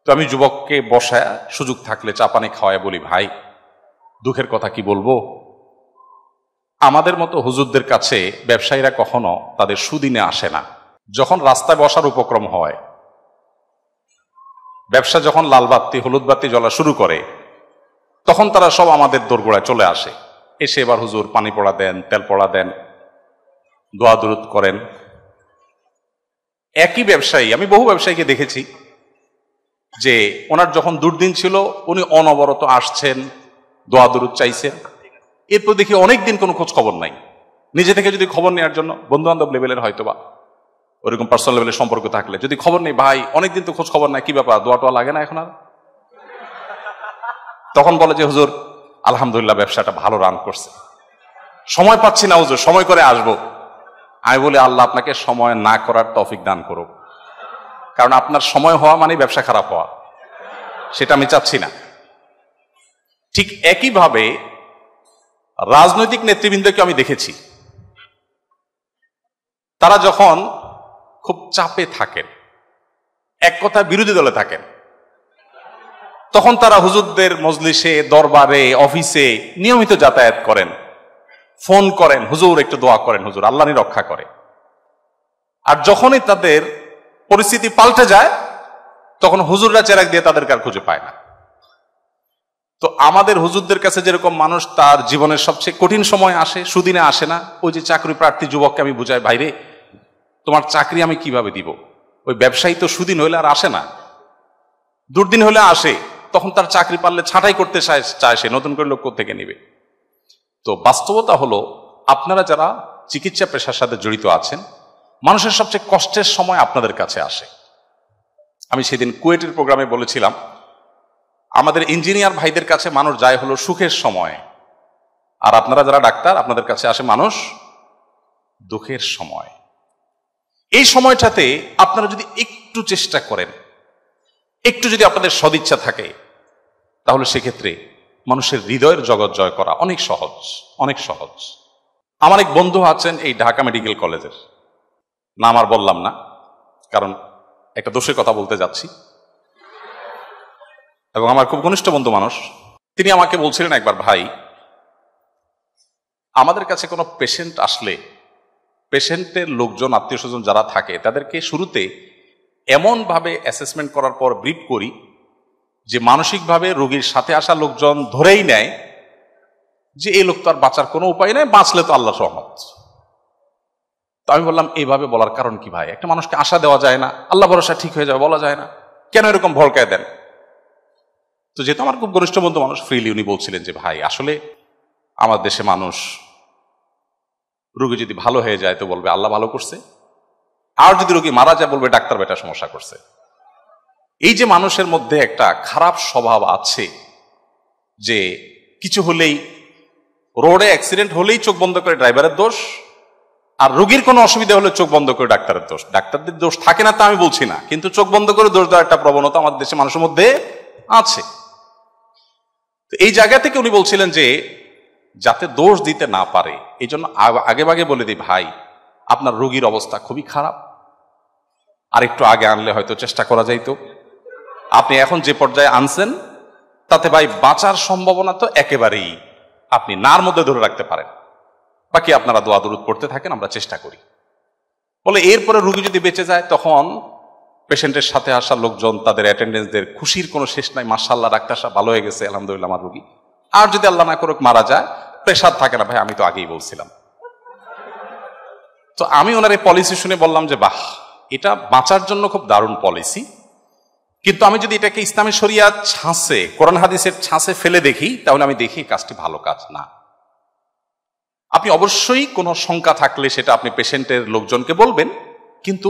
তো আমি যুবককে বসায় সুযোগ থাকলে চা পানি খাওয়ায় বলি, ভাই দুঃখের কথা কি বলবো, আমাদের মতো হুজুরদের কাছে ব্যবসায়ীরা কখনো তাদের সুদিনে আসে না। যখন রাস্তায় বসার উপক্রম হয়, ব্যবসা যখন লাল বাতি হলুদ বাতি জ্বলা শুরু করে, তখন তারা সব আমাদের দোরগোড়ায় চলে আসে, এসে এবার হুজুর পানি পড়া দেন, তেল পড়া দেন, দোয়া দুরুদ করেন। একই ব্যবসায়ী, আমি বহু ব্যবসায়ীকে দেখেছি যে ওনার যখন দুর্দিন ছিল উনি অনবরত আসছেন, দোয়া দুরুদ চাইছেন, এরপর দেখি অনেকদিন কোনো খোঁজ খবর নাই। নিজে থেকে যদি খবর নেওয়ার জন্য বন্ধু বান্ধব লেভেলের হয়তোবা ওরকম পার্সোনাল লেভেলের সম্পর্ক থাকলে যদি খবর নেই, ভাই অনেকদিন তো খোঁজ খবর নাই, কি ব্যাপার, দোয়া টোয়া লাগে না এখন আর? তখন বলে যে হুজুর আলহামদুলিল্লাহ ব্যবসাটা ভালো রান করছে, সময় পাচ্ছি না হুজুর, সময় করে আসবো। আমি বলি আল্লাহ আপনাকে সময় না করার তৌফিক দান করুক, কারণ আপনার সময় হওয়া মানে ব্যবসা খারাপ হওয়া, সেটা আমি চাচ্ছি না। ঠিক একইভাবে রাজনৈতিক নেতৃবৃন্দকে আমি দেখেছি, তারা যখন খুব চাপে থাকেন, এক কথা বিরোধী দলে থাকেন, তখন তারা হুজুরদের মজলিসে, দরবারে, অফিসে নিয়মিত যাতায়াত করেন, ফোন করেন, হুজুর একটু দোয়া করেন, হুজুর আল্লাহরই রক্ষা করে। আর যখনই তাদের পরিস্থিতি পাল্টে যায় তখন হুজুররা চেরাগ দিয়ে তাদেরকে আর খুঁজে পায় না। তো আমাদের হুজুরদের কাছে যেরকম মানুষ তার জীবনের সবচেয়ে কঠিন সময় আসে, সুদিনে আসে না। ওই যে চাকরি প্রার্থী যুবককে আমি বুঝাই, ভাইরে তোমার চাকরি আমি কিভাবে দিব, ওই ব্যবসায়ী তো সুদিন হইলে আর আসে না, দুর্দিন হলে আসে, তখন তার চাকরি পারলে ছাঁটাই করতে চায়, সে নতুন করে লোক থেকে নেবে। তো বাস্তবতা হলো, আপনারা যারা চিকিৎসা পেশার সাথে জড়িত আছেন, মানুষের সবচেয়ে কষ্টের সময় আপনাদের কাছে আসে। আমি সেদিন কুয়েটের প্রোগ্রামে বলেছিলাম, আমাদের ইঞ্জিনিয়ার ভাইদের কাছে মানুষ যায় হলো সুখের সময়, আর আপনারা যারা ডাক্তার আপনাদের কাছে আসে মানুষ দুঃখের সময়। এই সময়টাতে আপনারা যদি একটু চেষ্টা করেন, একটু যদি আপনাদের সদিচ্ছা থাকে, তাহলে সেক্ষেত্রে মানুষের হৃদয়ের জগৎ জয় করা অনেক সহজ, অনেক সহজ। আমার এক বন্ধু আছেন এই ঢাকা মেডিকেল কলেজের, নাম আর বললাম না কারণ একটা দোষের কথা বলতে যাচ্ছি, এবং আমার খুব ঘনিষ্ঠ বন্ধু মানুষ। তিনি আমাকে বলছিলেন একবার, ভাই আমাদের কাছে কোনো পেশেন্ট আসলে পেশেন্টের লোকজন, আত্মীয় স্বজন যারা থাকে, তাদেরকে শুরুতে এমনভাবে অ্যাসেসমেন্ট করার পর ব্রিফ করি যে মানসিকভাবে রোগীর সাথে আসা লোকজন ধরেই নেয় যে এই লোক তো আর বাঁচার কোনো উপায় নেই, বাঁচলে তো আল্লাহর রহমত। তো আমি বললাম এইভাবে বলার কারণ কি ভাই? একটা মানুষকে আশা দেওয়া যায় না, আল্লাহ ভরসা ঠিক হয়ে যাবে বলা যায় না, কেন এরকম ভড়কায় দেন? তো যেহেতু আমার খুব ঘনিষ্ঠ বন্ধু মানুষ, ফ্রিলি উনি বলছিলেন যে ভাই আসলে আমার দেশে মানুষ রোগী যদি ভালো হয়ে যায় তো বলবে আল্লাহ ভালো করছে, আর যদি রোগী মারা যায় বলবে ডাক্তার বেটা সমস্যা করছে। এই যে মানুষের মধ্যে একটা খারাপ স্বভাব আছে যে কিছু হলেই, রোডে অ্যাক্সিডেন্ট হলেই চোখ বন্ধ করে ড্রাইভারের দোষ, আর রোগীর কোনো অসুবিধা হলে চোখ বন্ধ করে ডাক্তারের দোষ। ডাক্তারদের দোষ থাকে না তা আমি বলছি না, কিন্তু চোখ বন্ধ করে দোষ দেওয়ার একটা প্রবণতা আমাদের দেশে মানুষের মধ্যে আছে। তো এই জায়গা থেকে উনি বলছিলেন যে যাতে দোষ দিতে না পারে এই জন্য আগে ভাগে বলে দিই ভাই আপনার রোগীর অবস্থা খুবই খারাপ, আর একটু আগে আনলে হয়তো চেষ্টা করা যাইতো, আপনি এখন যে পর্যায়ে আনছেন তাতে ভাই বাঁচার সম্ভাবনা তো একেবারেই আপনি নার মধ্যে ধরে রাখতে পারেন, বাকি আপনারা দোয়া দরুদ পড়তে থাকেন, আমরা চেষ্টা করি। বলে এরপরে রোগী যদি বেঁচে যায় তখন পেশেন্টের সাথে আসা লোকজন তাদের অ্যাটেন্ডেন্সদের খুশির কোনো শেষ নাই, মাশাআল্লাহ ডাক্তার সাহেব ভালো হয়ে গেছে, আলহামদুলিল্লাহ আমার রোগী। আর যদি আল্লাহ না করুক মারা যায়, প্রেশার থাকে না ভাই, আমি তো আগেই বলছিলাম। তো আমি ওনার এই পলিসি শুনে বললাম যে বাহ, এটা বাঁচার জন্য খুব দারুণ পলিসি, কিন্তু আমি যদি এটাকে ইসলামী শরিয়াত ছাঁচে, কোরআন হাদিসের ছাঁচে ফেলে দেখি, তাহলে আমি দেখি কাজটি ভালো কাজ না। আপনি অবশ্যই কোনো শঙ্কা থাকলে সেটা আপনি পেশেন্টের লোকজনকে বলবেন, কিন্তু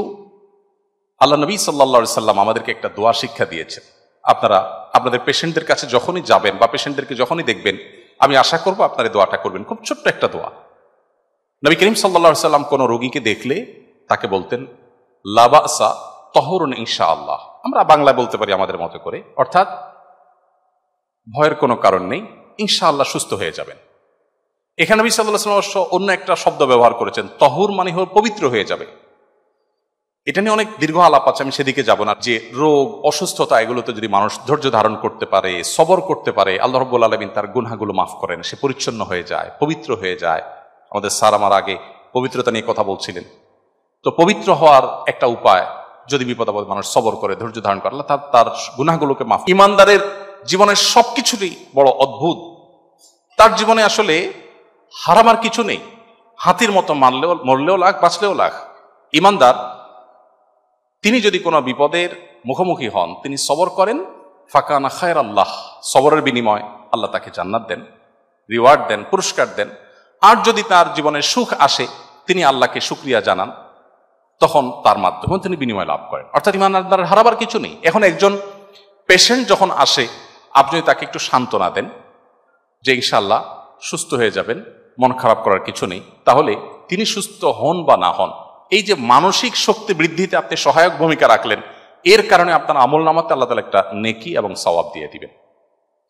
আল্লাহ নবী সাল্লাল্লাহু সাল্লাম আমাদেরকে একটা দোয়া শিক্ষা দিয়েছেন। আপনারা আপনাদের পেশেন্টদের কাছে যখনই যাবেন বা পেশেন্টদেরকে যখনই দেখবেন, আমি আশা করবো আপনারা দোয়াটা করবেন, খুব ছোট্ট একটা দোয়া। নবী করিম সাল্লাল্লাহু সাল্লাম কোনো রোগীকে দেখলে তাকে বলতেন লা বাসা তাহুরুন ইনশাআল্লাহ, আমরা বাংলায় বলতে পারি আমাদের মতো করে, অর্থাৎ ভয়ের কোনো কারণ নেই, ইনশাআল্লাহ সুস্থ হয়ে যাবেন। এখানে নবী সাল্লাল্লাহু আলাইহি ওয়াসাল্লাম অন্য একটা শব্দ ব্যবহার করেছেন, তাহুর মানে হল পবিত্র হয়ে যাবে। এটা নিয়ে অনেক দীর্ঘ আলাপ আছে, আমি সেদিকে যাব না। যে রোগ অসুস্থতা এগুলোতে যদি মানুষ ধৈর্য ধারণ করতে পারে, সবর করতে পারে, আল্লাহ রাব্বুল আলামিন তার গুনাহগুলো মাফ করেন, সে পরিচ্ছন্ন হয়ে যায়, পবিত্র হয়ে যায়। আমাদের স্যার আমার আগে পবিত্রতা নিয়ে কথা বলছিলেন। তো পবিত্র হওয়ার একটা উপায়, যদি বিপদ আপদ মানুষ সবর করে, ধৈর্য ধারণ করে, তার গুনাহগুলোকে মাফ। ইমানদারের জীবনের সবকিছুরই বড় অদ্ভুত, তার জীবনে আসলে হারামার কিছু নেই, হাতির মতো মারলেও মরলেও লাখ, বাঁচলেও লাখ। ইমানদার তিনি যদি কোনো বিপদের মুখোমুখি হন, তিনি সবর করেন, ফাকানা খায়রাল্লাহ, সবরের বিনিময় আল্লাহ তাকে জান্নাত দেন, রিওয়ার্ড দেন, পুরস্কার দেন। আর যদি তার জীবনে সুখ আসে, তিনি আল্লাহকে শুকরিয়া জানান, তখন তার মাধ্যমে তিনি বিনিময় লাভ করেন। অর্থাৎ ইমানদারের হারাবার কিছু নেই। এখন একজন পেশেন্ট যখন আসে, আপনি তাকে একটু সান্ত্বনা দেন যে ইনশাআল্লাহ সুস্থ হয়ে যাবেন, মন খারাপ করার কিছু নেই, তাহলে তিনি সুস্থ হন বা না হন, এই যে মানসিক শক্তি বৃদ্ধিতে আপনি সহায়ক ভূমিকা রাখলেন, এর কারণে আপনার আমল নামাতে আল্লাহ তাআলা একটা নেকি এবং সওয়াব দিয়ে দিবেন।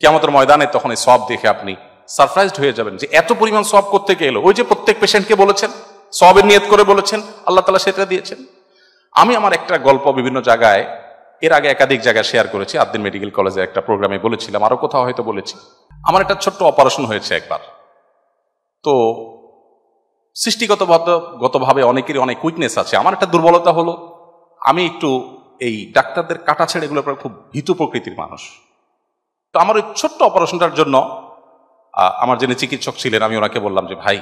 কিয়ামতের ময়দানে তখন এই সওয়াব দেখে আপনি সারপ্রাইজড হয়ে যাবেন যে এত পরিমাণ সওয়াব কোত্থেকে এলো। ওই যে প্রত্যেক পেশেন্টকে বলেছেন, সওয়াবের নিয়ত করে বলেছেন, আল্লাহ তাআলা সেটা দিয়েছেন। আমি আমার একটা গল্প বিভিন্ন জায়গায়, এর আগে একাধিক জায়গায় শেয়ার করেছি, আদ্দিন মেডিকেল কলেজে একটা প্রোগ্রামে বলেছিলাম, আরো কোথাও হয়তো বলেছি। আমার একটা ছোট্ট অপারেশন হয়েছে একবার। তো সৃষ্টিগতভাবে অনেকেরই অনেক উইকনেস আছে। আমার একটা দুর্বলতা হলো, আমি একটু এই ডাক্তারদের কাটা ছেড়ে এগুলোর পর খুব ভীতু প্রকৃতির মানুষ। তো আমার ওই ছোট্ট অপারেশনটার জন্য আমার যিনি চিকিৎসক ছিলেন, আমি ওনাকে বললাম যে ভাই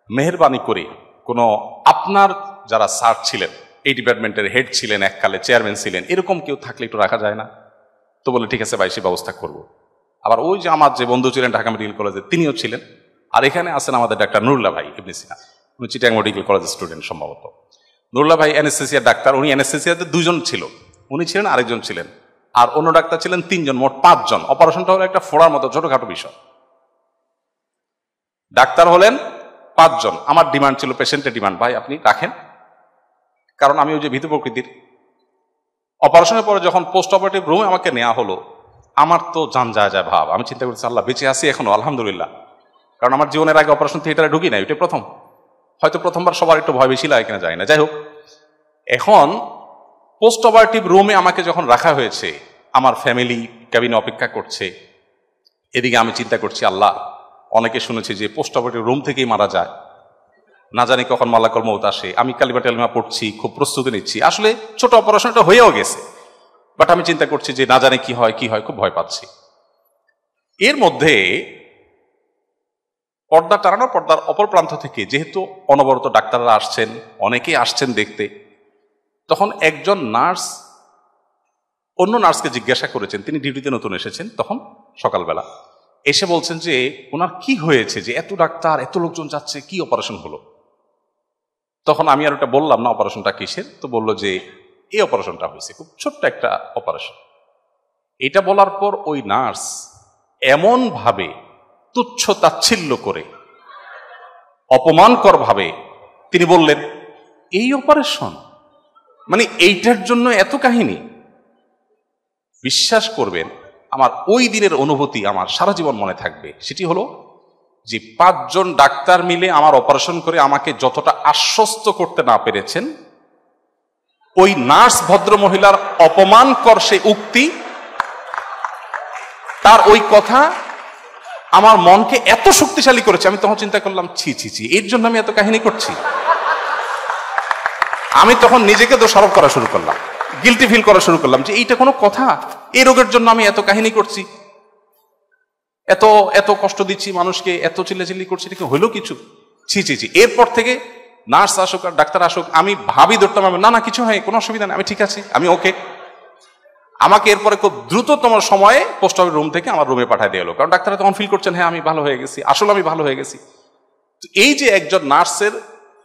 মেহেরবানি করে কোনো আপনার যারা স্যার ছিলেন, এই ডিপার্টমেন্টের হেড ছিলেন, এককালে চেয়ারম্যান ছিলেন, এরকম কেউ থাকলে একটু রাখা যায় না? তো বলে ঠিক আছে ভাই, সে ব্যবস্থা করব। আবার ওই যে আমার যে বন্ধু ছিলেন ঢাকা মেডিকেল কলেজে, তিনিও ছিলেন। আর এখানে আছেন আমাদের ডাক্তার নুরুল্লাহ ভাই ইবনে সিনা, উনি চিটাগাং মেডিকেল কলেজের স্টুডেন্ট সম্ভবত। নুরুল্লাহ ভাই অ্যানেস্থেসিয়া ডাক্তার, উনি অ্যানেস্থেসিয়াতে 2 জন ছিল, উনি ছিলেন, আরেকজন ছিলেন, আর অন্য ডাক্তার ছিলেন 3 জন, মোট 5 জন। অপারেশনটা হলো একটা ফোড়ার মতো ছোটখাটো বিষয়। ডাক্তার হলেন 5 জন। আমার ডিমান্ড ছিল, পেশেন্টের ডিমান্ড, ভাই আপনি রাখেন, কারণ আমি ওই যে ভীতু প্রকৃতির। অপারেশনের পরে যখন পোস্ট অপারেটিভ রুমে আমাকে নেওয়া হলো, আমার তো জান যায় যায় ভাব। আমি চিন্তা করছি আল্লাহ বেঁচে আছি এখনো, আলহামদুলিল্লাহ, কারণ আমার জীবনের আগে অপারেশন থিয়েটারে ঢুকি নাই, ওইটা প্রথম। হয়তো প্রথমবার সবার একটু ভয় বেশি লাগে কিনা যায় না, যাই হোক। এখন পোস্ট অপারেটিভ রুমে আমাকে যখন রাখা হয়েছে, আমার ফ্যামিলি ক্যাবিনে অপেক্ষা করছে, এদিকে আমি চিন্তা করছি আল্লাহ, অনেকে শুনেছি যে পোস্ট অপারেটিভ রুম থেকেই মারা যায়, না জানি কখন মালাকুল মউত আসে। আমি কালিমা টালিমা পড়ছি, খুব প্রস্তুতি নিচ্ছি। আসলে ছোট অপারেশনটা হয়েও গেছে, বাট আমি চিন্তা করছি যে না জানি কি হয়, খুব ভয় পাচ্ছি। এর মধ্যে পর্দা টানানো, পর্দার অপর প্রান্ত থেকে যেহেতু অনবরত ডাক্তাররা আসছেন, অনেকেই আসছেন দেখতে, তখন একজন নার্স অন্য নার্সকে জিজ্ঞাসা করেছেন, তিনি ডিউটিতে নতুন এসেছেন তখন সকালবেলা, এসে বলছেন যে ওনার কি হয়েছে যে এত ডাক্তার এত লোকজন যাচ্ছে, কি অপারেশন হলো? তখন আমি আর ওটা বললাম না অপারেশনটা কিসের, তো বললো যে এই অপারেশনটা হয়েছে, খুব ছোট্ট একটা অপারেশন। এটা বলার পর ওই নার্স এমন ভাবে তুচ্ছ তাচ্ছিল্য করে, অপমানকর ভাবে তিনি বললেন, এই অপারেশন মানে এইটার জন্য এত কাহিনী? বিশ্বাস করবেন, আমার ওই দিনের অনুভূতি আমার সারা জীবন মনে থাকবে। সেটি হলো যে 5 জন ডাক্তার মিলে আমার অপারেশন করে আমাকে যতটা আশ্বস্ত করতে না পেরেছেন, ওই নার্স ভদ্র মহিলার অপমানকর সে উক্তি, তার ওই কথা আমার মনকে এত শক্তিশালী করেছে। আমি তখন চিন্তা করলাম, ছি ছি ছি, এর জন্য আমি এত কাহিনী করছি। আমি তখন নিজেকে দোষারোপ করা শুরু করলাম, গিল্টি ফিল করা শুরু করলাম যে এইটা কোনো কথা, এই রোগের জন্য আমি এত কাহিনী করছি, এত এত কষ্ট দিচ্ছি মানুষকে, এত চিল্লাচিল্লি করছি, এটা কি হইলো কিছু? ছি ছি ছি। এরপর থেকে নার্স আসুক আর ডাক্তার আসুক, আমি ভাবি ধরতাম, না না কিছু হয়, কোনো অসুবিধা নেই, আমি ঠিক আছি, আমি ওকে। আমাকে এরপরে খুব দ্রুততম সময়ে পোস্ট অফিস রুম থেকে আমার রুমে পাঠিয়ে দেওয়া হলো, কারণ ডাক্তাররা তখন ফিল করছেন হ্যাঁ আমি ভালো হয়ে গেছি, আসলে আমি ভালো হয়ে গেছি। এই যে একজন নার্সের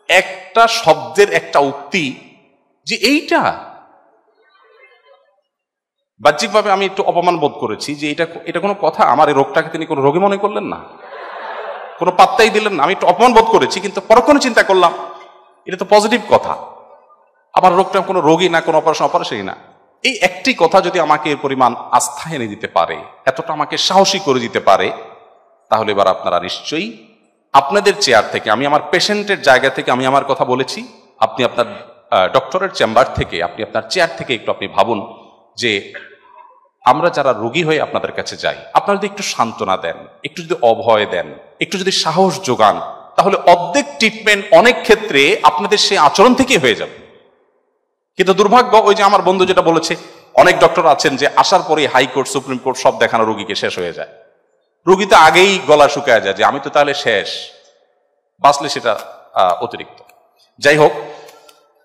একটা শব্দের একটা উক্তি, যে এইটা বাহ্যিকভাবে আমি একটু অপমান বোধ করেছি যে এটা কোনো কথা, আমার এই রোগটাকে তিনি কোনো রোগী মনে করলেন না, কোনো পাত্তাই দিলেন না, আমি একটু অপমান বোধ করেছি। কিন্তু পরক্ষণে চিন্তা করলাম এটা তো পজিটিভ কথা, আমার রোগটা কোনো রোগী না, কোনো অপারেশনই না। এই একটি কথা যদি আমাকে এর পরিমাণ আস্থা এনে দিতে পারে, এতটা আমাকে সাহসী করে দিতে পারে, তাহলে এবার আপনারা নিশ্চয়ই আপনাদের চেয়ার থেকে, আমি আমার পেশেন্টের জায়গা থেকে আমি আমার কথা বলেছি, আপনি আপনার ডক্টরের চেম্বার থেকে, আপনি আপনার চেয়ার থেকে একটু আপনি ভাবুন যে আমরা যারা রোগী হয়ে আপনাদের কাছে যাই, আপনারা যদি একটু সান্ত্বনা দেন, একটু যদি অভয় দেন, একটু যদি সাহস যোগান, তাহলে অর্ধেক ট্রিটমেন্ট অনেক ক্ষেত্রে আপনাদের সেই আচরণ থেকেই হয়ে যাবে। কিন্তু দুর্ভাগ্য, ওই যে আমার বন্ধু যেটা বলেছে, অনেক ডক্টর আছেন যে আসার পরে হাইকোর্ট সুপ্রিম কোর্ট সব দেখানো রোগীকে শেষ হয়ে যায়, রোগী তো আগেই গলা শুকায় যায় যে আমি তো তাহলে শেষ, বাঁচলে সেটা অতিরিক্ত। যাই হোক,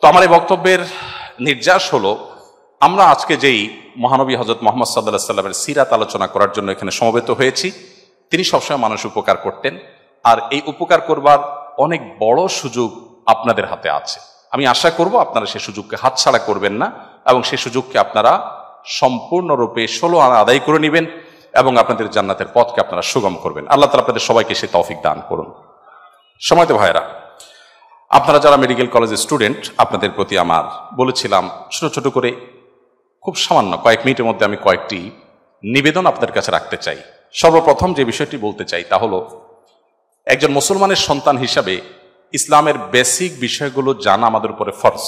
তো আমার এই বক্তব্যের নির্যাস হলো, আমরা আজকে যেই মহানবী হযরত মুহাম্মদ সাল্লাল্লাহু আলাইহি ওয়াসাল্লামের সিরাত আলোচনা করার জন্য এখানে সমবেত হয়েছি, তিনি সবসময় মানুষ উপকার করতেন, আর এই উপকার করবার অনেক বড় সুযোগ আপনাদের হাতে আছে। আমি আশা করব আপনারা সেই সুযোগকে হাতছাড়া করবেন না, এবং সেই সুযোগকে আপনারা সম্পূর্ণরূপে 16 আনা আদায় করে নেবেন, এবং আপনাদের জান্নাতের পথকে আপনারা সুগম করবেন। আল্লাহ তাআলা আপনাদের সবাইকে সেই তৌফিক দান করুন। সময়ত ভাইরা, আপনারা যারা মেডিকেল কলেজের স্টুডেন্ট, আপনাদের প্রতি আমার বলেছিলাম ছোট ছোট করে, খুব সামান্য কয়েক মিনিটের মধ্যে আমি কয়েকটি নিবেদন আপনাদের কাছে রাখতে চাই। সর্বপ্রথম যে বিষয়টি বলতে চাই তা হলো, একজন মুসলমানের সন্তান হিসাবে ইসলামের বেসিক বিষয়গুলো জানা আমাদের উপরে ফরজ।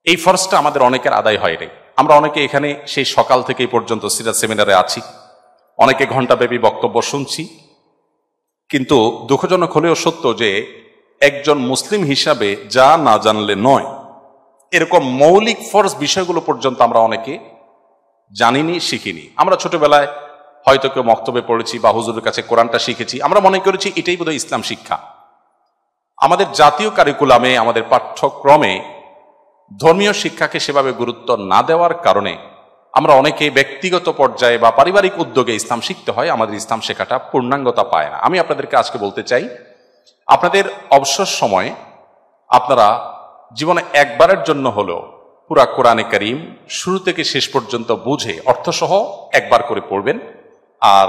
এই ফরজটা আমাদের অনেকের আদায় হয় নাই। আমরা অনেকে এখানে সেই সকাল থেকে এই পর্যন্ত সিরাত সেমিনারে আছি, অনেকে ঘণ্টাব্যাপী বক্তব্য শুনছি, কিন্তু দুঃখজনক হলেও সত্য যে একজন মুসলিম হিসাবে যা না জানলে নয়, এরকম মৌলিক ফরজ বিষয়গুলো পর্যন্ত আমরা অনেকে জানিনি, শিখিনি। আমরা ছোটবেলায় হয়তো কেউ মক্তবে পড়েছি বা হুজুরের কাছে কোরআনটা শিখেছি, আমরা মনে করেছি এটাই বোধহয় ইসলাম শিক্ষা। আমাদের জাতীয় কারিকুলামে, আমাদের পাঠ্যক্রমে ধর্মীয় শিক্ষাকে সেভাবে গুরুত্ব না দেওয়ার কারণে আমরা অনেকে ব্যক্তিগত পর্যায়ে বা পারিবারিক উদ্যোগে ইসলাম শিখতে হয়, আমাদের ইসলাম শেখাটা পূর্ণাঙ্গতা পায় না। আমি আপনাদেরকে আজকে বলতে চাই, আপনাদের অবসর সময়ে আপনারা জীবনে একবারের জন্য হলেও পুরা কোরআনে কারীম শুরু থেকে শেষ পর্যন্ত বুঝে অর্থসহ একবার করে পড়বেন। আর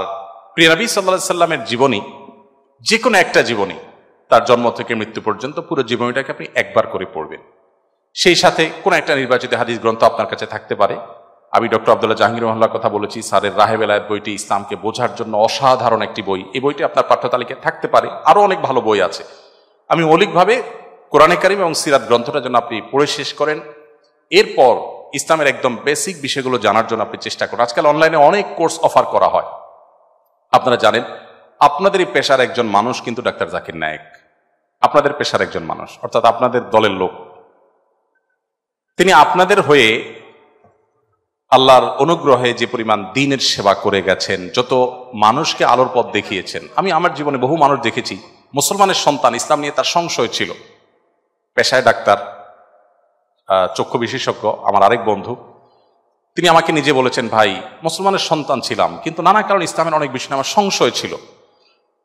প্রিয় নবী সাল্লাল্লাহু আলাইহি সাল্লামের জীবনী, যে কোনো একটা জীবনী, তার জন্ম থেকে মৃত্যু পর্যন্ত পুরো জীবনীটাকে আপনি একবার করে পড়বেন। সেই সাথে কোন একটা নির্বাচিত হাদিস গ্রন্থ আপনার কাছে থাকতে পারে। আমি ডক্টর আব্দুল্লাহ জাহাঙ্গীর রহমাল্লাহর কথা বলেছি, স্যারের রাহে বেলায়েত বইটি ইসলামকে বোঝার জন্য অসাধারণ একটি বই। এই বইটি আপনার পাঠ্য তালিকায় থাকতে পারে, আরো অনেক ভালো বই আছে। আমি মৌলিকভাবে কোরআনে কারীম এবং সিরাত গ্রন্থটা যেন আপনি পড়ে শেষ করেন, এরপর ইসলামের একদম বেসিক বিষয়গুলো জানার জন্য আপনি চেষ্টা করেন। আজকাল অনলাইনে অনেক কোর্স অফার করা হয়। আপনারা জানেন, আপনাদের এই পেশার একজন মানুষ কিন্তু ডাক্তার জাকির নায়েক, আপনাদের পেশার একজন মানুষ, অর্থাৎ আপনাদের দলের লোক। তিনি আপনাদের হয়ে আল্লাহর অনুগ্রহে যে পরিমাণ দ্বীনের সেবা করে গেছেন, যত মানুষকে আলোর পথ দেখিয়েছেন। আমি আমার জীবনে বহু মানুষ দেখেছি, মুসলমানের সন্তান, ইসলাম নিয়ে তার সংশয় ছিল, পেশায় ডাক্তার, চক্ষু বিশেষজ্ঞ, আমার আরেক বন্ধু, তিনি আমাকে নিজে বলেছেন, ভাই মুসলমানের সন্তান ছিলাম, কিন্তু নানা কারণ ইসলামের অনেক বিষয় আমার সংশয় ছিল।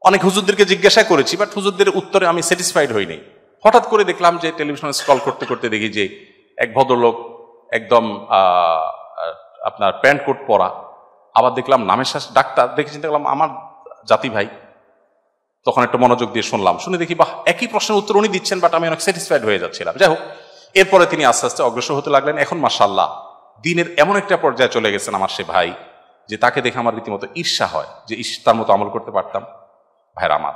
অনেক হুজুরদেরকে জিজ্ঞাসা করেছি, বাট হুজুরদের উত্তরে আমি স্যাটিসফাইড হইনি। হঠাৎ করে দেখলাম যে টেলিভিশনে স্ক্রল করতে করতে দেখি যে এক ভদ্রলোক একদম আপনার প্যান্ট কোট পরা, আবার দেখলাম নামের শ্বাস ডাক্তার, দেখেছি, দেখলাম আমার জাতি ভাই। তখন একটু মনোযোগ দিয়ে শুনলাম, শুনে দেখি বাহ, একই প্রশ্নের উত্তর উনি দিচ্ছেন, বাট আমি অনেক স্যাটিসফাইড হয়ে যাচ্ছিলাম। যাই হোক, এরপরে তিনি আস্তে আস্তে অগ্রসর হতে লাগলেন। এখন মাশাআল্লাহ দ্বীনের এমন একটা পর্যায়ে চলে গেছেন আমার সে ভাই, যে তাকে দেখে আমার রীতিমতো ঈর্ষা হয় যে তার মতো আমল করতে পারতাম। ভাইরা আমার,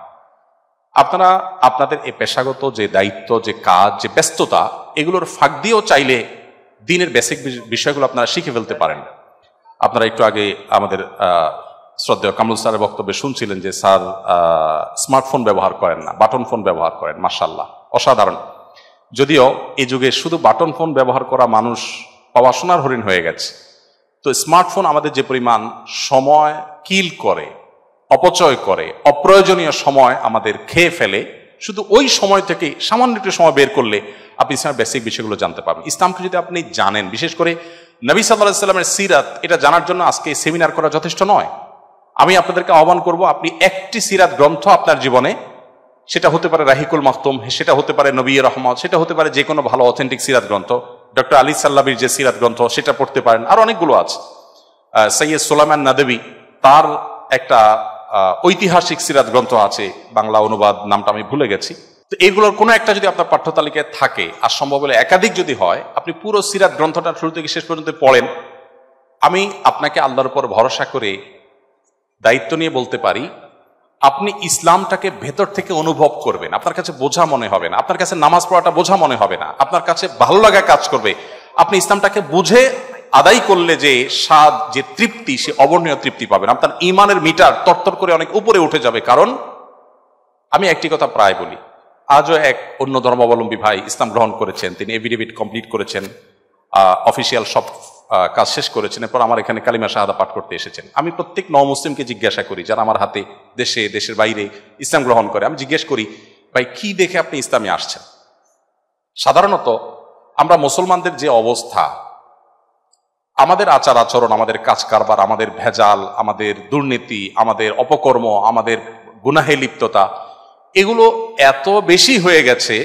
আপনারা আপনাদের এই পেশাগত যে দায়িত্ব, যে কাজ, যে ব্যস্ততা, এগুলোর ফাঁক দিয়েও চাইলে দ্বীনের বেসিক বিষয়গুলো আপনারা শিখে ফেলতে পারেন। আপনারা একটু আগে আমাদের শ্রদ্ধেয় কামরুল স্যারের বক্তব্যে শুনছিলেন যে স্যার স্মার্টফোন ব্যবহার করেন না, বাটন ফোন ব্যবহার করেন। মাশাআল্লাহ, অসাধারণ। যদিও এই যুগে শুধু বাটন ফোন ব্যবহার করা মানুষ পাওয়া সোনার হরিণ হয়ে গেছে, তো স্মার্টফোন আমাদের যে পরিমাণ সময় কিল করে, অপচয় করে, অপ্রয়োজনীয় সময় আমাদের খেয়ে ফেলে, শুধু ওই সময় থেকে সামান্য একটু সময় বের করলে আপনি ইসলামের বেসিক বিষয়গুলো জানতে পারবেন। ইসলামকে যদি আপনি জানেন, বিশেষ করে নবী সাল্লাল্লাহু আলাইহি সাল্লামের সিরাত, এটা জানার জন্য আজকে সেমিনার করা যথেষ্ট নয়। আমি আপনাদেরকে আহ্বান করব, আপনি একটি সিরাত গ্রন্থ আপনার জীবনে, সেটা হতে পারে রাহিকুল মাখতুম, সেটা হতে পারে নবী রহমত, সেটা হতে পারে যে কোনো ভালো অথেন্টিক সিরাত গ্রন্থ, ডক্টর আলী সাল্লাবির যে সিরাত গ্রন্থ, সেটা পড়তে পারেন। আর অনেকগুলো আছে, সৈয়দ সুলাইমান নাদবী, তার একটা ঐতিহাসিক সিরাত গ্রন্থ আছে, বাংলা অনুবাদ, নামটা আমি ভুলে গেছি। তো এইগুলোর কোনো একটা যদি আপনার পাঠ্য তালিকায় থাকে, আর সম্ভব হলে একাধিক যদি হয়, আপনি পুরো সিরাত গ্রন্থটা শুরু থেকে শেষ পর্যন্ত পড়েন। আমি আপনাকে আল্লাহর উপর ভরসা করে দায়িত্ব নিয়ে বলতে পারি, আপনি ইসলামটাকে ভেতর থেকে অনুভব করবেন। আপনার কাছে বোঝা মনে হবে না, আপনার কাছে নামাজ পড়াটা বোঝা মনে হবে না, আপনার কাছে ভালো লাগা কাজ করবে। আপনি ইসলামটাকে বুঝে আদায় করলে যে স্বাদ, যে তৃপ্তি, সে অবর্ণীয় তৃপ্তি পাবেন। আপনার ইমানের মিটার তরতর করে অনেক উপরে উঠে যাবে। কারণ আমি একটি কথা প্রায় বলি, আজও এক অন্য ধর্মাবলম্বী ভাই ইসলাম গ্রহণ করেছেন, তিনি এফিডেভিট কমপ্লিট করেছেন, অফিসিয়াল সব কাজ শেষ করেছেন, এরপর আমার এখানে কালিমা শাহাদা পাঠ করতে এসেছেন। আমি প্রত্যেক নও-মুসলিমকে জিজ্ঞাসা করি, যারা আমার হাতে দেশে, দেশের বাইরে ইসলাম গ্রহণ করে, আমি জিজ্ঞেস করি, ভাই কি দেখে আপনি ইসলামে আসছেন? সাধারণত আমরা মুসলমানদের যে অবস্থা, আমাদের আচার আচরণ, আমাদের কাজ কারবার, আমাদের ভেজাল, আমাদের দুর্নীতি, আমাদের অপকর্ম, আমাদের গুনাহে লিপ্ততা, এগুলো এত বেশি হয়ে গেছে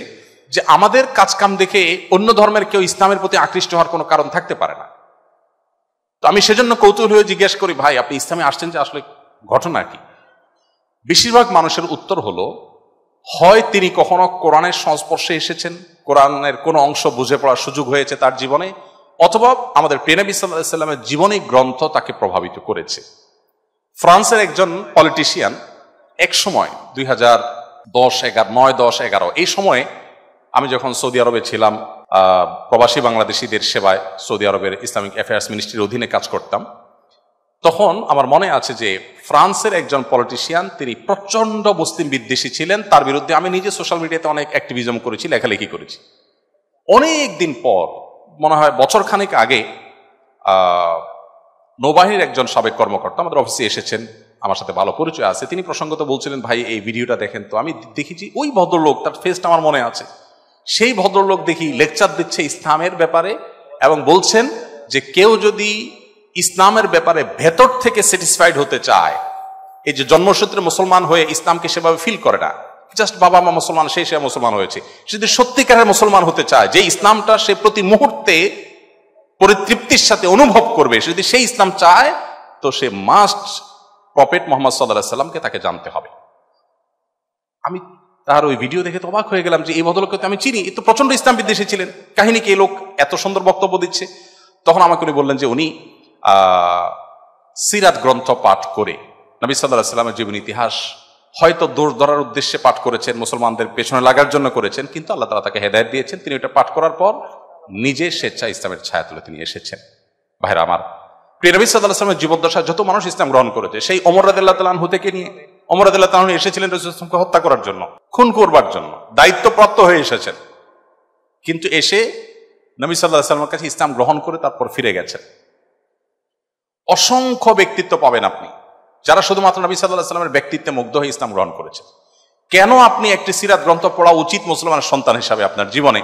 যে আমাদের কাজকাম দেখে অন্য ধর্মের কেউ ইসলামের প্রতি আকৃষ্ট হওয়ার কোনো কারণ থাকতে পারে না। তো আমি সেজন্য কৌতূহল হয়ে জিজ্ঞেস করি, ভাই আপনি ইসলামে আসছেন যে আসলে ঘটনা কি? বেশিরভাগ মানুষের উত্তর হলো, হয় তিনি কখনো কোরআনের সংস্পর্শে এসেছেন, কোরআনের কোনো অংশ বুঝে পড়ার সুযোগ হয়েছে তার জীবনে, অথবা আমাদের প্রিয় নবী সাল্লাল্লাহু আলাইহি সাল্লামের জীবনী গ্রন্থ তাকে প্রভাবিত করেছে। ফ্রান্সের একজন পলিটিশিয়ান এক সময় 2010-11 এই সময়ে, আমি যখন সৌদি আরবে ছিলাম, প্রবাসী বাংলাদেশিদের সেবায় সৌদি আরবের ইসলামিক অ্যাফেয়ার্স মিনিস্ট্রির অধীনে কাজ করতাম, তখন আমার মনে আছে যে ফ্রান্সের একজন পলিটিশিয়ান, তিনি প্রচন্ড মুসলিম বিদ্বেষী ছিলেন। তার বিরুদ্ধে আমি নিজে সোশ্যাল মিডিয়াতে অনেক অ্যাক্টিভিজম করেছি, লেখালেখি করেছি। অনেক দিন পর, মনে হয় বছর খানেক আগে, নৌবাহিনীর একজন সাবেক কর্মকর্তা আমাদের অফিসে এসেছেন, আমার সাথে ভালো পরিচয় আছে। তিনি প্রসঙ্গত বলছিলেন, ভাই এই ভিডিওটা দেখেন তো। আমি দেখেছি ওই ভদ্রলোক, তার ফেসটা আমার মনে আছে, সেই ভদ্রলোক দেখি লেকচার দিচ্ছে ইসলামের ব্যাপারে, এবং বলছেন যে কেউ যদি ইসলামের ব্যাপারে ভেতর থেকে স্যাটিসফাইড হতে চায়, এই যে জন্মসূত্রে মুসলমান হয়ে ইসলামকে সেভাবে ফিল করে না, জাস্ট বাবা মা মুসলমান, সে মুসলমান হয়েছে, সে যদি সত্যিকারের মুসলমান হতে চায়, যে ইসলামটা সে প্রতি মুহূর্তে পরিতৃপ্তির সাথে অনুভব করবে, সে যদি সেই ইসলাম চায়, তো সে মাস্ট প্রফেট মুহাম্মদ সাল্লাল্লাহু আলাইহি সাল্লামকে তাকে জানতে হবে। আমি তার ওই ভিডিও দেখে তো অবাক হয়ে গেলাম যে এই ভদ্রলোককে তো আমি চিনি, এ তো প্রচন্ড ইসলাম বিদ্বেষী ছিলেন, কাহিনী কি এই লোক এত সুন্দর বক্তব্য দিচ্ছে। তখন আমাকে উনি বললেন যে উনি সিরাত গ্রন্থ পাঠ করে নবী সাল্লাল্লাহু আলাইহি সাল্লামের জীবন ইতিহাস হয়তো দোষ ধরার উদ্দেশ্যে পাঠ করেছেন, মুসলমানদের পেছনে লাগার জন্য করেছেন, কিন্তু আল্লাহ তাআলা তাকে হেদায়েত দিয়েছেন। তিনি ওটা পাঠ করার পর নিজে স্বেচ্ছায় ইসলামের ছায়া তুলে তিনি এসেছেন। ভাইরা আমার, প্রিয় নবী সাল্লাল্লাহু আলাইহি সাল্লামের জীবদ্দশায় যত মানুষ ইসলাম গ্রহণ করেছে, সেই ওমর রাদিয়াল্লাহু তাআলা আনহু থেকে নিয়ে, ওমর রাদিয়াল্লাহু তাআলা আনহু এসেছিলেন রাসূল সাল্লাল্লাহু আলাইহি ওয়াসাল্লামকে হত্যা করার জন্য, খুন করবার জন্য, দায়িত্বপ্রাপ্ত হয়ে এসেছেন, কিন্তু এসে নবী সাল্লাল্লাহু আলাইহি সাল্লামের কাছে ইসলাম গ্রহণ করে তারপর ফিরে গেছেন। অসংখ্য ব্যক্তিত্ব পাবেন আপনি, যারা শুধুমাত্র নবী সাল্লাল্লাহু আলাইহি ওয়াসাল্লামের ব্যক্তিত্বে মুগ্ধ হয়ে ইসলাম গ্রহণ করেছেন। কেন আপনি একটি সিরাত গ্রন্থ পড়া উচিত মুসলমানের সন্তান হিসাবে আপনার জীবনে,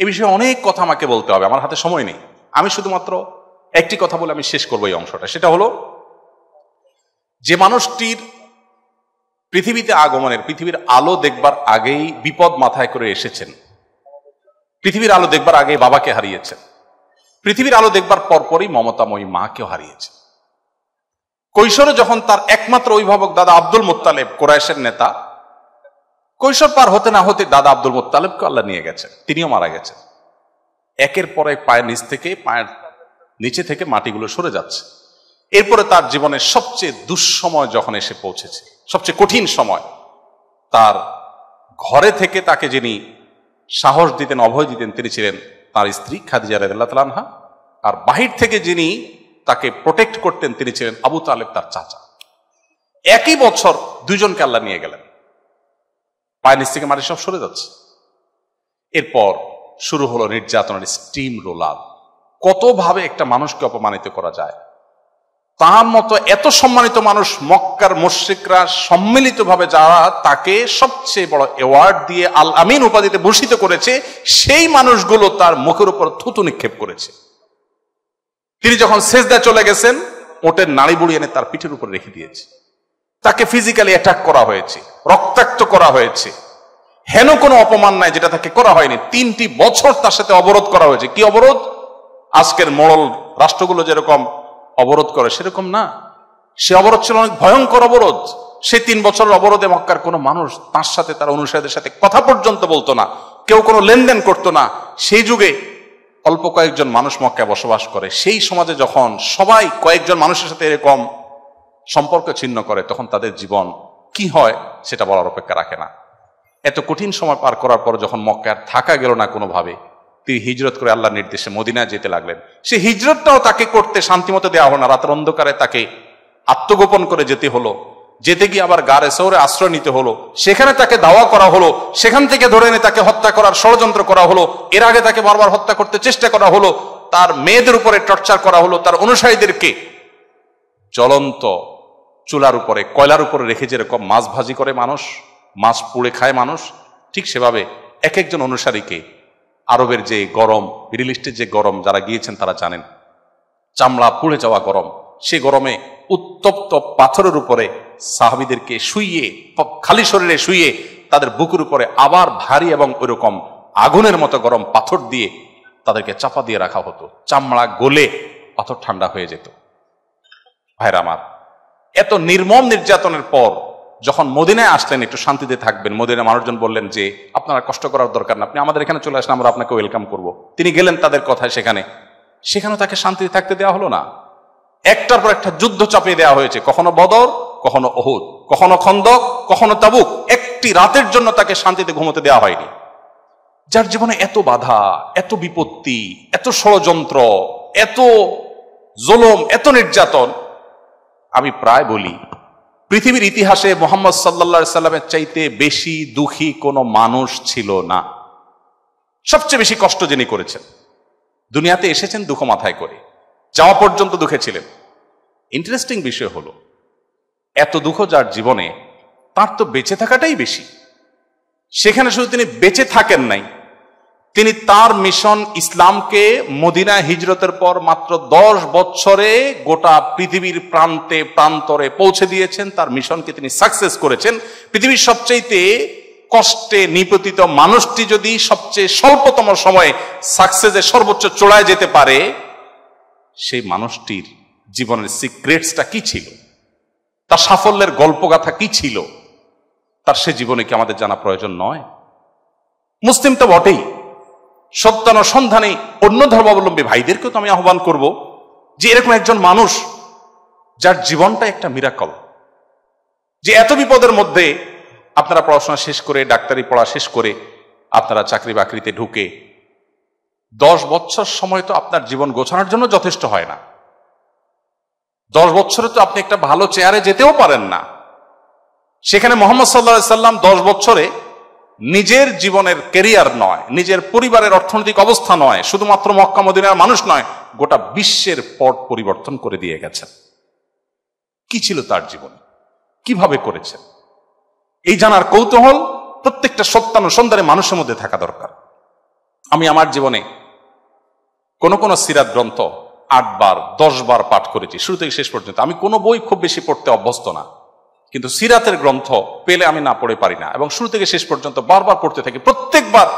এ বিষয়ে অনেক কথা আমাকে বলতে হবে, আমার হাতে সময় নেই। আমি শুধুমাত্র একটি কথা বলে আমি শেষ করবো এই অংশটা। সেটা হলো, যে মানুষটির পৃথিবীতে আগমনের, পৃথিবীর আলো দেখবার আগেই বিপদ মাথায় করে এসেছেন, পৃথিবীর আলো দেখবার আগেই বাবাকে হারিয়েছেন, পৃথিবীর আলো দেখবার পরপরই মমতাময়ী মাকেও হারিয়েছেন। কৈশোরে যখন তার একমাত্র অভিভাবক দাদা আব্দুল মুত্তালিব, কুরাইশের নেতা, কৈশোর পার হতে না হতে দাদা আব্দুল মুত্তালিবকে আল্লাহ নিয়ে গেছেন, তিনিও মারা গেছেন। একের পর এক পায়ের নিচে থেকে মাটিগুলো সরে যাচ্ছে। এরপরে তার জীবনের সবচেয়ে দুঃসময় যখন এসে পৌঁছেছে, সবচেয়ে কঠিন সময়, তার ঘরে থেকে তাকে যিনি সাহস দিতেন, অভয় দিতেন, তিনি ছিলেন তার স্ত্রী খাদিজা রাদিয়াল্লাহু তাআলা আনহা। আর বাহির থেকে যিনি তাকে প্রোটেক্ট করতেন, তিনি ছিলেন আবু তালেব, তার চাচা। একই বছর দুইজনকে আল্লাহ নিয়ে গেলেন, পায়ের নিচ থেকে মাটি সব সরে যাচ্ছে। এরপর শুরু হলো নির্যাতনের স্টিম রোলার। কতভাবে একটা মানুষকে অপমানিত করা যায়। তার মতো এত সম্মানিত মানুষ, মক্কার মুশরিকরা সম্মিলিতভাবে যারা তাকে সবচেয়ে বড় অ্যাওয়ার্ড দিয়ে আল আমিন উপাধিতে ভূষিত করেছে, সেই মানুষগুলো তার মুখের উপর থুতু নিক্ষেপ করেছে। তিনি যখন সেজদায় চলে গেছেন, ওটের নাড়ি বুড়ি এনে তার পিঠের উপর রেখে দিয়েছে। তাকে ফিজিক্যালি অ্যাটাক করা হয়েছে, রক্তাক্ত করা হয়েছে। হেন কোনো অপমান নাই যেটা তাকে করা হয়নি। 3টি বছর তার সাথে অবরোধ করা হয়েছে। কি অবরোধ? আজকের মোড়ল রাষ্ট্রগুলো যেরকম অবরোধ করে সেরকম না, সে অবরোধ ছিল অনেক ভয়ঙ্কর অবরোধ। সে 3 বছরের অবরোধে মক্কার কোনো মানুষ তার সাথে, তার অনুসারীদের সাথে কথা পর্যন্ত বলতো না, কেউ কোনো লেনদেন করতো না। সেই যুগে অল্প কয়েকজন মানুষ মক্কায় বসবাস করে। সেই সমাজে যখন সবাই কয়েকজন মানুষের সাথে এরকম সম্পর্ক ছিন্ন করে, তখন তাদের জীবন কি হয় সেটা বলার অপেক্ষা রাখে না। এত কঠিন সময় পার করার পর যখন মক্কায় থাকা গেল না কোনোভাবে, তিনি হিজরত করে আল্লাহর নির্দেশে মদিনায় যেতে লাগলেন। সে হিজরতটাও তাকে করতে শান্তিমতো দেওয়া হলো না। রাতের অন্ধকারে তাকে আত্মগোপন করে যেতে হলো। যেতে গিয়ে আবার গারে শহরে আশ্রয় নিতে হলো। সেখানে তাকে দাওয়া করা হলো, সেখান থেকে ধরে এনে তাকে হত্যা করার ষড়যন্ত্র করা হলো। এর আগে তাকে বারবার হত্যা করতে চেষ্টা করা হলো। তার মেয়েদের উপরে টর্চার করা হলো। তার অনুসারীদেরকে জ্বলন্ত চুলার উপরে, কয়লার উপরে রেখে যেরকম মাছ ভাজি করে মানুষ, মাছ পুড়ে খায় মানুষ, ঠিক সেভাবে এক একজন অনুসারীকে, আরবের যে গরম, মিডল ইস্টের যে গরম, যারা গিয়েছেন তারা জানেন, চামড়া পুড়ে যাওয়া গরম, সে গরমে উত্তপ্ত পাথরের উপরে সাহাবীদেরকে শুইয়ে, খালি শরীরে শুইয়ে, তাদের বুকের উপরে আবার ভারী এবং ওইরকম আগুনের মতো গরম পাথর দিয়ে তাদেরকে চাপা দিয়ে রাখা হতো। চামড়া গলে পাথর ঠান্ডা হয়ে যেত। ভাইরা আমার, এত নির্মম নির্যাতনের পর যখন মদিনায় আসলেন, একটু শান্তিতে থাকবেন, মদিনার মানুষজন বললেন যে আপনারা কষ্ট করার দরকার না, আপনি আমাদের এখানে চলে আসলে আমরা আপনাকে ওয়েলকাম করব। তিনি গেলেন তাদের কথায় সেখানেও তাকে শান্তিতে থাকতে দেওয়া হলো না। একটার পর একটা যুদ্ধ চাপিয়ে দেওয়া হয়েছে, কখনো বদর, কখনো উহুদ, কখনো খন্দক, কখনো তাবুক। একটি রাতের জন্য তাকে শান্তিতে ঘুমোতে দেওয়া হয়নি। যার জীবনে এত বাধা, এত বিপত্তি, এত ষড়যন্ত্র, এত জুলুম, এত নির্যাতন, আমি প্রায় বলি পৃথিবীর ইতিহাসে মুহাম্মদ সাল্লাল্লাহু আলাইহি সাল্লামের চাইতে বেশি দুঃখী কোনো মানুষ ছিল না। সবচেয়ে বেশি কষ্ট যিনি করেছেন, দুনিয়াতে এসেছেন দুঃখ মাথায় করে, যাওয়া পর্যন্ত দুঃখে ছিলেন। ইন্টারেস্টিং বিষয় হলো, এত দুঃখ যার জীবনে, তার তো বেঁচে থাকাটাই বেশি। সেখানে শুধু তিনি বেঁচে থাকেন নাই, তিনি তার মিশন ইসলামকে মদিনা হিজরতের পর মাত্র 10 বছরে গোটা পৃথিবীর প্রান্তে প্রান্তরে পৌঁছে দিয়েছেন। তার মিশনকে তিনি সাকসেস করেছেন। পৃথিবীর সবচেয়ে কষ্টে নিপতিত মানুষটি যদি সবচেয়ে স্বল্পতম সময়ে সাকসেসের সর্বোচ্চ চূড়ায় যেতে পারে, সেই মানুষটির জীবনের সিক্রেটসটা কি ছিল, তার সাফল্যের গল্পগাথা কি ছিল, তার সে জীবনে কি আমাদের জানা প্রয়োজন নয়? মুসলিম তো বটেই, সত্যানুসন্ধানে অন্য ধর্মাবলম্বী ভাইদেরকেও তো আমি আহ্বান করব যে এরকম একজন মানুষ যার জীবনটা একটা মিরাকল, যে এত বিপদের মধ্যে আপনারা পড়াশোনা শেষ করে, ডাক্তারি পড়া শেষ করে আপনারা চাকরি বাকরিতে ঢুকে 10 বছর সময় তো আপনার জীবন গোছানোর জন্য যথেষ্ট হয় না। 10 বছরে তো আপনি একটা ভালো চেয়ারে যেতেও পারেন না। সেখানে মুহাম্মদ সাল্লাল্লাহু আলাইহি সাল্লাম 10 বছরে নিজের জীবনের ক্যারিয়ার নয়, নিজের পরিবারের অর্থনৈতিক অবস্থা নয়, শুধুমাত্র মক্কা মদিনার মানুষ নয়, গোটা বিশ্বের পট পরিবর্তন করে দিয়ে গেছেন। কি ছিল তার জীবনে, কিভাবে করেছেন, এই জানার কৌতূহল প্রত্যেকটা সত্যানুসন্ধানে মানুষের মধ্যে থাকা দরকার। আমি আমার জীবনে কোন সিরাত গ্রন্থ 8 বার 10 বার পাঠ করেছি শুরু থেকে শেষ পর্যন্ত। আমি কোনো বই খুব বেশি পড়তে অভ্যস্ত না, কিন্তু সিরাতের গ্রন্থ পেলে আমি না পড়ে পারি না, এবং শুরু থেকে শেষ পর্যন্ত বারবার পড়তে থাকি। প্রত্যেকবার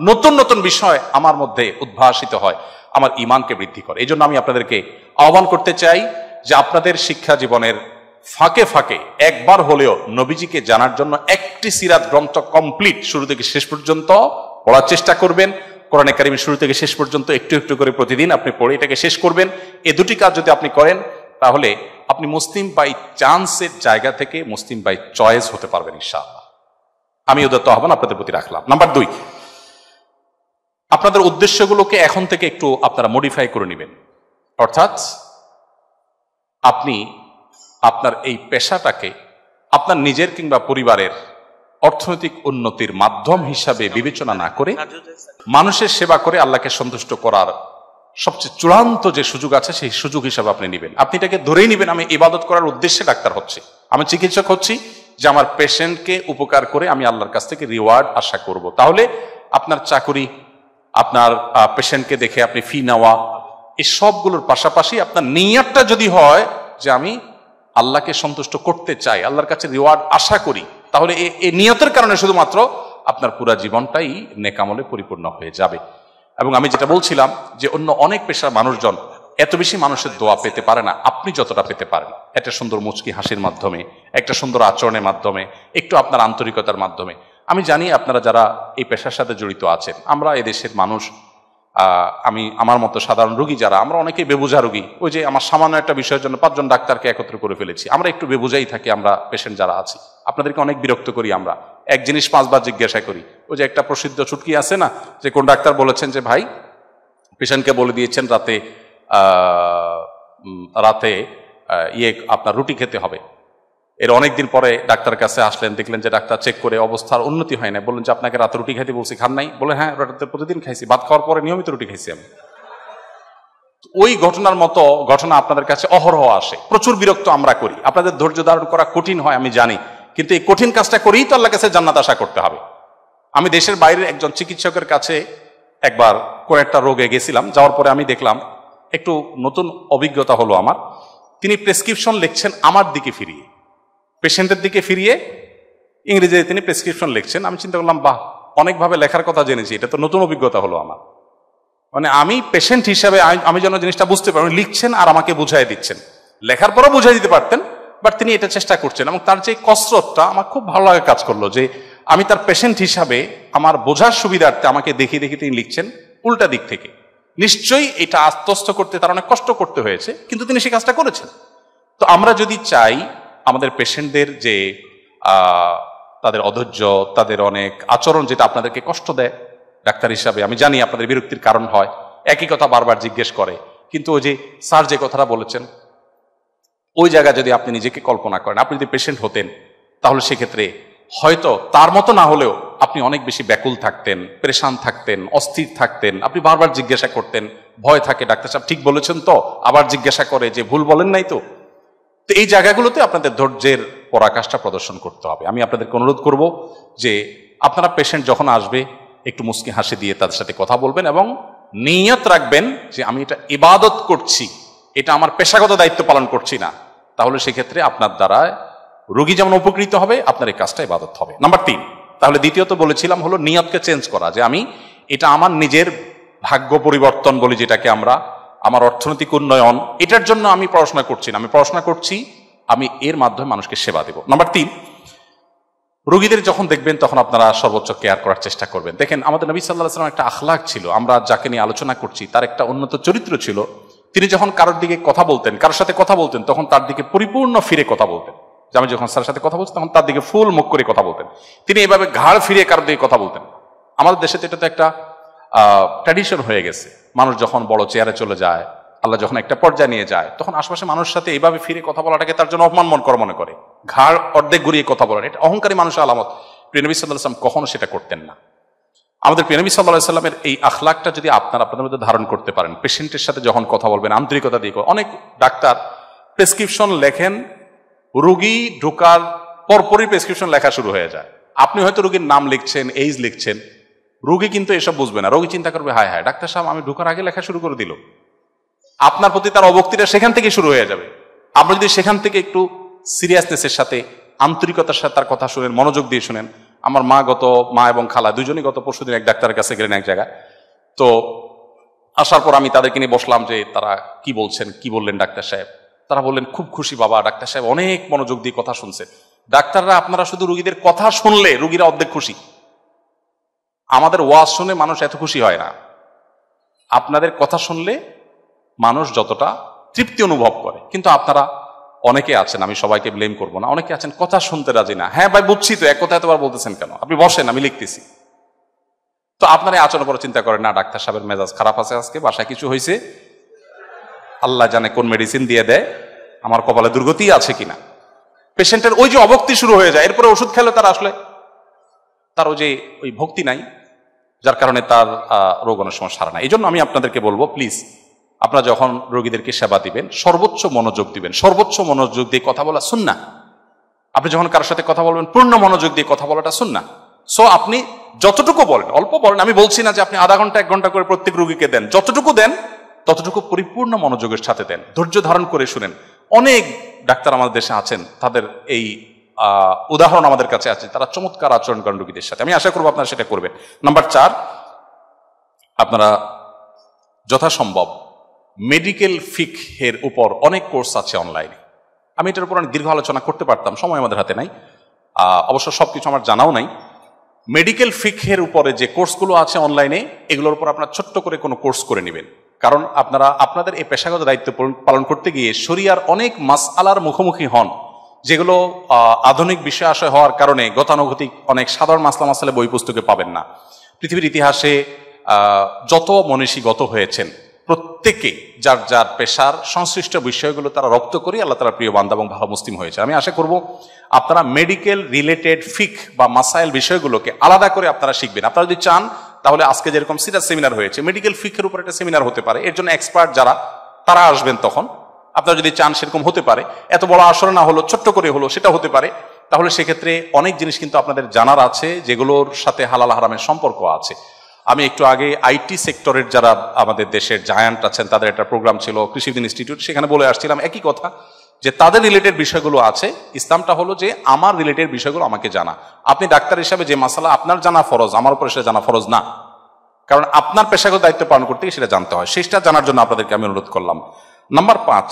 নতুন নতুন বিষয় আমার মধ্যে উদ্ভাসিত হয়, আমার ঈমানকে বৃদ্ধি করে। এই জন্য আমি আপনাদেরকে আহ্বান করতে চাই যে আপনাদের শিক্ষা জীবনের ফাঁকে ফাঁকে একবার হলেও নবীজিকে জানার জন্য একটি সিরাত গ্রন্থ কমপ্লিট শুরু থেকে শেষ পর্যন্ত পড়ার চেষ্টা করবেন। কোরআনে কারিমের শুরু থেকে শেষ পর্যন্ত একটু একটু করে প্রতিদিন আপনি পড়ে এটাকে শেষ করবেন। এই দুটি কাজ যদি আপনি করেন, তাহলে আপনি মুসলিম বাই চান্সের জায়গা থেকে মুসলিম বাই চয়েস হতে পারবেন ইনশাআল্লাহ। আমি উদাত্ত আহ্বান আপনাদের প্রতি রাখলাম। নাম্বার 2, আপনাদের উদ্দেশ্যগুলোকে এখন থেকে একটু আপনারা মডিফাই করে নেবেন। অর্থাৎ আপনি আপনার এই পেশাটাকে আপনার নিজের কিংবা পরিবারের অর্থনৈতিক উন্নতির মাধ্যম হিসাবে বিবেচনা না করে মানুষের সেবা করে আল্লাহকে সন্তুষ্ট করার সবচেয়ে চূড়ান্ত যে সুযোগ আছে সেই সুযোগ হিসাবে আপনি নেবেন। আপনি এটাকে ধরেই নেবেন, আমি ইবাদত করার উদ্দেশ্যে ডাক্তার হচ্ছি, আমি চিকিৎসক হচ্ছি, যে আমার পেশেন্টকে উপকার করে আমি আল্লাহর কাছ থেকে রিওয়ার্ড আশা করব। তাহলে আপনার চাকুরি, আপনার পেশেন্টকে দেখে আপনি ফি নেওয়া, এই সবগুলোর পাশাপাশি আপনার নিয়তটা যদি হয় যে আমি আল্লাহকে সন্তুষ্ট করতে চাই, আল্লাহর কাছে রিওয়ার্ড আশা করি, তাহলে এই নিয়তের কারণে শুধুমাত্র আপনার পুরো জীবনটাই নেকামলে পরিপূর্ণ হয়ে যাবে। এবং আমি যেটা বলছিলাম যে অন্য অনেক পেশার মানুষজন এত বেশি মানুষের দোয়া পেতে পারে না আপনি যতটা পেতে পারেন। একটা সুন্দর মুচকি হাসির মাধ্যমে, একটা সুন্দর আচরণের মাধ্যমে, একটু আপনার আন্তরিকতার মাধ্যমে। আমি জানি আপনারা যারা এই পেশার সাথে জড়িত আছেন, আমরা এদেশের মানুষ, আমি আমার মতো সাধারণ রোগী যারা, আমরা অনেকেই বেবুঝা রোগী। ওই যে আমার সামান্য একটা বিষয়ের জন্য 5 জন ডাক্তারকে একত্র করে ফেলেছি, আমরা একটু বেবুঝাই থাকি। আমরা পেশেন্ট যারা আছি আপনাদেরকে অনেক বিরক্ত করি। আমরা এক জিনিস 5 বার জিজ্ঞাসা করি। ওই যে একটা প্রসিদ্ধ চুটকি আছে না, যে কোন ডাক্তার বলেছেন যে ভাই পেশেন্টকে বলে দিয়েছেন রাতে আপনার রুটি খেতে হবে। এর অনেকদিন পরে ডাক্তার কাছে আসলেন, দেখলেন যে ডাক্তার চেক করে অবস্থার উন্নতি হয় না, বললেন যে আপনাকে রাতে রুটি খাইতে বলছি, খান নাই? বলে হ্যাঁ, রাতে প্রতিদিন খাইছি, ভাত খাওয়ার পরে নিয়মিত রুটি খাইছি আমি। ওই ঘটনার মতো ঘটনা আপনাদের কাছে অহরহ আসে, প্রচুর বিরক্ত আমরা করি। আপনাদের ধৈর্য ধারণ করা কঠিন হয় আমি জানি, কিন্তু এই কঠিন কাজটা করেই তো আল্লাহর কাছে জান্নাত আশা করতে হবে। আমি দেশের বাইরের একজন চিকিৎসকের কাছে একবার কোন একটা রোগে গেছিলাম, যাওয়ার পরে আমি দেখলাম একটু নতুন অভিজ্ঞতা হলো আমার। তিনি প্রেসক্রিপশন লিখছেন আমার দিকে ফিরিয়ে, পেশেন্টের দিকে ফিরিয়ে ইংরেজিতে তিনি প্রেসক্রিপশন লিখছেন। আমি চিন্তা করলাম, বাহ, অনেকভাবে লেখার কথা জেনেছি, এটা তো নতুন অভিজ্ঞতা হলো আমার। মানে আমি পেশেন্ট হিসাবে আমি যেন জিনিসটা বুঝতে পারি, লিখছেন আর আমাকে বুঝাই দিচ্ছেন। লেখার পরও বুঝাই দিতে পারতেন, বাট তিনি এটা চেষ্টা করছেন। এবং তার যে কসরতটা আমার খুব ভালো লাগে কাজ করলো, যে আমি তার পেশেন্ট হিসাবে আমার বোঝার সুবিধার্থে আমাকে দেখিয়ে দেখিয়ে তিনি লিখছেন উল্টা দিক থেকে। নিশ্চয়ই এটা আত্মস্থ করতে তার অনেক কষ্ট করতে হয়েছে, কিন্তু তিনি সেই কাজটা করেছেন। তো আমরা যদি চাই আমাদের পেশেন্টদের যে তাদের অধৈর্য, তাদের অনেক আচরণ যেটা আপনাদেরকে কষ্ট দেয় ডাক্তার হিসাবে, আমি জানি আপনাদের বিরক্তির কারণ হয়, একই কথা বারবার জিজ্ঞেস করে, কিন্তু ওই যে স্যার যে কথাটা বলেছেন, ওই জায়গায় যদি আপনি নিজেকে কল্পনা করেন, আপনি যদি পেশেন্ট হতেন, তাহলে সেক্ষেত্রে হয়তো তার মতো না হলেও আপনি অনেক বেশি ব্যাকুল থাকতেন, পেরেশান থাকতেন, অস্থির থাকতেন। আপনি বারবার জিজ্ঞাসা করতেন, ভয় থাকে ডাক্তার সাহেব ঠিক বলেছেন তো, আবার জিজ্ঞাসা করে যে ভুল বলেন নাই তো। তো এই জায়গাগুলোতে আপনাদের ধৈর্যের পরাকাষ্ঠা প্রদর্শন করতে হবে। আমি আপনাদেরকে অনুরোধ করব যে আপনারা পেশেন্ট যখন আসবে একটু মুচকি হাসি দিয়ে তাদের সাথে কথা বলবেন, এবং নিয়ত রাখবেন যে আমি এটা ইবাদত করছি, এটা আমার পেশাগত দায়িত্ব পালন করছি না। তাহলে সেক্ষেত্রে আপনার দ্বারা রোগী যেমন উপকৃত হবে, আপনার এই কাজটা ইবাদত হবে। নাম্বার 3, তাহলে দ্বিতীয়ত বলেছিলাম হলো নিয়তকে চেঞ্জ করা, যে আমি এটা আমার নিজের ভাগ্য পরিবর্তন বলি যেটাকে আমরা, আমার অর্থনৈতিক উন্নয়ন, এটার জন্য আমি পড়াশোনা করছি না, আমি পড়াশোনা করছি আমি এর মাধ্যমে মানুষকে সেবা দেব। নাম্বার 3, রোগীদের যখন দেখবেন তখন আপনারা সর্বোচ্চ কেয়ার করার চেষ্টা করবেন। দেখেন আমাদের নবী সাল্লাল্লাহু আলাইহি ওয়াসাল্লাম একটা আখলাক ছিল, আমরা যাকে নিয়ে আলোচনা করছি তার একটা উন্নত চরিত্র ছিল। তিনি যখন কারোর দিকে কথা বলতেন, কারোর সাথে কথা বলতেন, তখন তার দিকে পরিপূর্ণ ফিরে কথা বলতেন। যে আমি যখন স্যারের সাথে কথা বলছি তখন তার দিকে ফুল মুখ করে কথা বলতেন। তিনি এভাবে ঘাড় ফিরিয়ে কারোর দিকে কথা বলতেন। আমাদের দেশে তো এটা তো একটা ট্র্যাডিশন হয়ে গেছে, মানুষ যখন বড় চেয়ারে চলে যায়, আল্লাহ যখন একটা পর্যায়ে নিয়ে যায়, তখন আশেপাশে মানুষের সাথে এইভাবে ফিরে কথা বলাটাকে তার জন্য অপমান মনে করে, ঘাড় অর্ধেক ঘুরিয়ে কথা বলেন, এটা অহংকারী মানুষের আলামত। প্রিয় নবী সাল্লাল্লাহু আলাইহি ওয়াসাল্লাম কখনো সেটা করতেন না। আমাদের প্রিয় নবী সাল্লাল্লাহু আলাইহি ওয়াসাল্লামের এই আখলাকটা যদি আপনাদের মধ্যে ধারণ করতে পারেন, পেশেন্টের সাথে যখন কথা বলবেন আন্তরিকতা দিয়ে। অনেক ডাক্তার প্রেসক্রিপশন লেখেন, রোগী ঢোকার পরপরই প্রেসক্রিপশন লেখা শুরু হয়ে যায়। আপনি হয়তো রোগীর নাম লিখছেন, এইজ লিখছেন, রোগী কিন্তু এসব বুঝবে না। রোগী চিন্তা করবে, হায় হায় ডাক্তার সাহেব আমি ঢোকার আগে লেখা শুরু করে দিল। আপনার প্রতি তার অবক্তিটা সেখান থেকে শুরু হয়ে যাবে। আপনি যদি সেখান থেকে একটু সিরিয়াসনেসের সাথে, আন্তরিকতার সাথে তার কথা শুনেন, মনোযোগ দিয়ে শুনেন। আমার মা এবং খালা দুজনই গত পরশুদিন এক ডাক্তারের কাছে গেলেন এক জায়গায়। তো আসার পর আমি তাদেরকে নিয়ে বসলাম যে তারা কি বলছেন, কি বললেন ডাক্তার সাহেব। তারা বললেন, খুব খুশি বাবা, ডাক্তার সাহেব অনেক মনোযোগ দিয়ে কথা শুনছেন। ডাক্তাররা আপনারা শুধু রোগীদের কথা শুনলে রোগীরা অর্ধেক খুশি। আমাদের ওয়াজ শুনে মানুষ এত খুশি হয় না। আপনাদের কথা শুনলে মানুষ যতটা তৃপ্তি অনুভব করে। কিন্তু আপনারা অনেকে আছেন, আমি সবাইকে ব্লেম করবো না, অনেকে আছেন কথা শুনতে রাজি না। হ্যাঁ ভাই বুঝছি তো, এক কথা এতবার বলতেছেন কেন, আপনি বসেন আমি লিখতেছি। তো আপনারা আচরণ করে চিন্তা করেন, না ডাক্তার সাহেবের মেজাজ খারাপ আছে, আজকে বাসায় কিছু হয়েছে, আল্লাহ জানে কোন মেডিসিন দিয়ে দেয়, আমার কপালে দুর্গতি আছে কিনা। পেশেন্টের ওই যে অভক্তি শুরু হয়ে যায়, এরপরে ওষুধ খেলে তার আসলে তার ওই ভক্তি নাই, যার কারণে তার রোগ অনেক সময় সারে না। এই জন্য আমি আপনাদেরকে বলবো, প্লিজ আপনারা যখন রোগীদেরকে সেবা দিবেন সর্বোচ্চ মনোযোগ দিবেন। সর্বোচ্চ মনোযোগ দিয়ে কথা বলা সুন্নাহ। আপনি যখন কারোর সাথে কথা বলবেন পূর্ণ মনোযোগ দিয়ে কথা বলাটা সুন্নাহ। সো আপনি যতটুকু বলেন, অল্প বলেন, আমি বলছি না যে আপনি আধা ঘন্টা 1 ঘন্টা করে প্রত্যেক রোগীকে দেন, যতটুকু দেন ততটুকু পরিপূর্ণ মনোযোগের সাথে দেন, ধৈর্য ধারণ করে শুনেন। অনেক ডাক্তার আমাদের দেশে আছেন, তাদের এই উদাহরণ আমাদের কাছে আছে, তারা চমৎকার আচরণ করেন রোগীদের সাথে। আমি আশা করবো আপনারা সেটা করবেন। নাম্বার 4, আপনারা যথাসম্ভব মেডিকেল ফিকহের উপর অনেক কোর্স আছে অনলাইনে। আমি এটার উপর অনেক দীর্ঘ আলোচনা করতে পারতাম, সময় আমাদের হাতে নাই, অবশ্য সবকিছু আমার জানাও নাই। মেডিকেল ফিকহের উপরে যে কোর্সগুলো আছে অনলাইনে, এগুলোর উপর আপনারা ছোট্ট করে কোনো কোর্স করে নেবেন। কারণ আপনারা আপনাদের এই পেশাগত দায়িত্ব পালন করতে গিয়ে শরিয়ার অনেক মাসআলার মুখোমুখি হন, যেগুলো আধুনিক বিষয় আশয় হওয়ার কারণে গতানুগতিক অনেক সাধারণ মাসলা মাসালে বই পুস্তকে পাবেন না। পৃথিবীর ইতিহাসে যত মনীষী গত হয়েছেন প্রত্যেকে যার যার পেশার সংশ্লিষ্ট বিষয়গুলো তারা রপ্ত করে আল্লাহ তাআলার প্রিয় বান্দা এবং ভালো মুসলিম হয়েছে। আমি আশা করব আপনারা মেডিকেল রিলেটেড ফিক বা মাসাইল বিষয়গুলোকে আলাদা করে আপনারা শিখবেন। আপনারা যদি চান তাহলে আজকে যেরকম সিরাজ সেমিনার হয়েছে, মেডিকেল ফিকের উপর একটা সেমিনার হতে পারে, এর জন্য এক্সপার্ট যারা তারা আসবেন। তখন আপনারা যদি চান সেরকম হতে পারে, এত বড় আসর না হলো, ছোট্ট করে হলো, সেটা হতে পারে। তাহলে সেক্ষেত্রে অনেক জিনিস কিন্তু আপনাদের জানার আছে, যেগুলোর সাথে হালাল হারামের সম্পর্ক আছে। আমি একটু আগে আইটি সেক্টরের যারা আমাদের দেশের জায়ান্ট আছেন তাদের একটা প্রোগ্রাম ছিল কৃষিবিদ ইনস্টিটিউট, সেখানে বলে আসছিলাম একই কথা, যে তাদের রিলেটেড বিষয়গুলো আছে। ইসলামটা হলো যে আমার রিলেটেড বিষয়গুলো আমাকে জানা। আপনি ডাক্তার হিসাবে যে মাসালা আপনার জানা ফরজ, আমার উপরে সেটা জানা ফরজ না, কারণ আপনার পেশাগত দায়িত্ব পালন করতে গিয়ে সেটা জানতে হয়। সেটা জানার জন্য আপনাদেরকে আমি অনুরোধ করলাম। নাম্বার 5,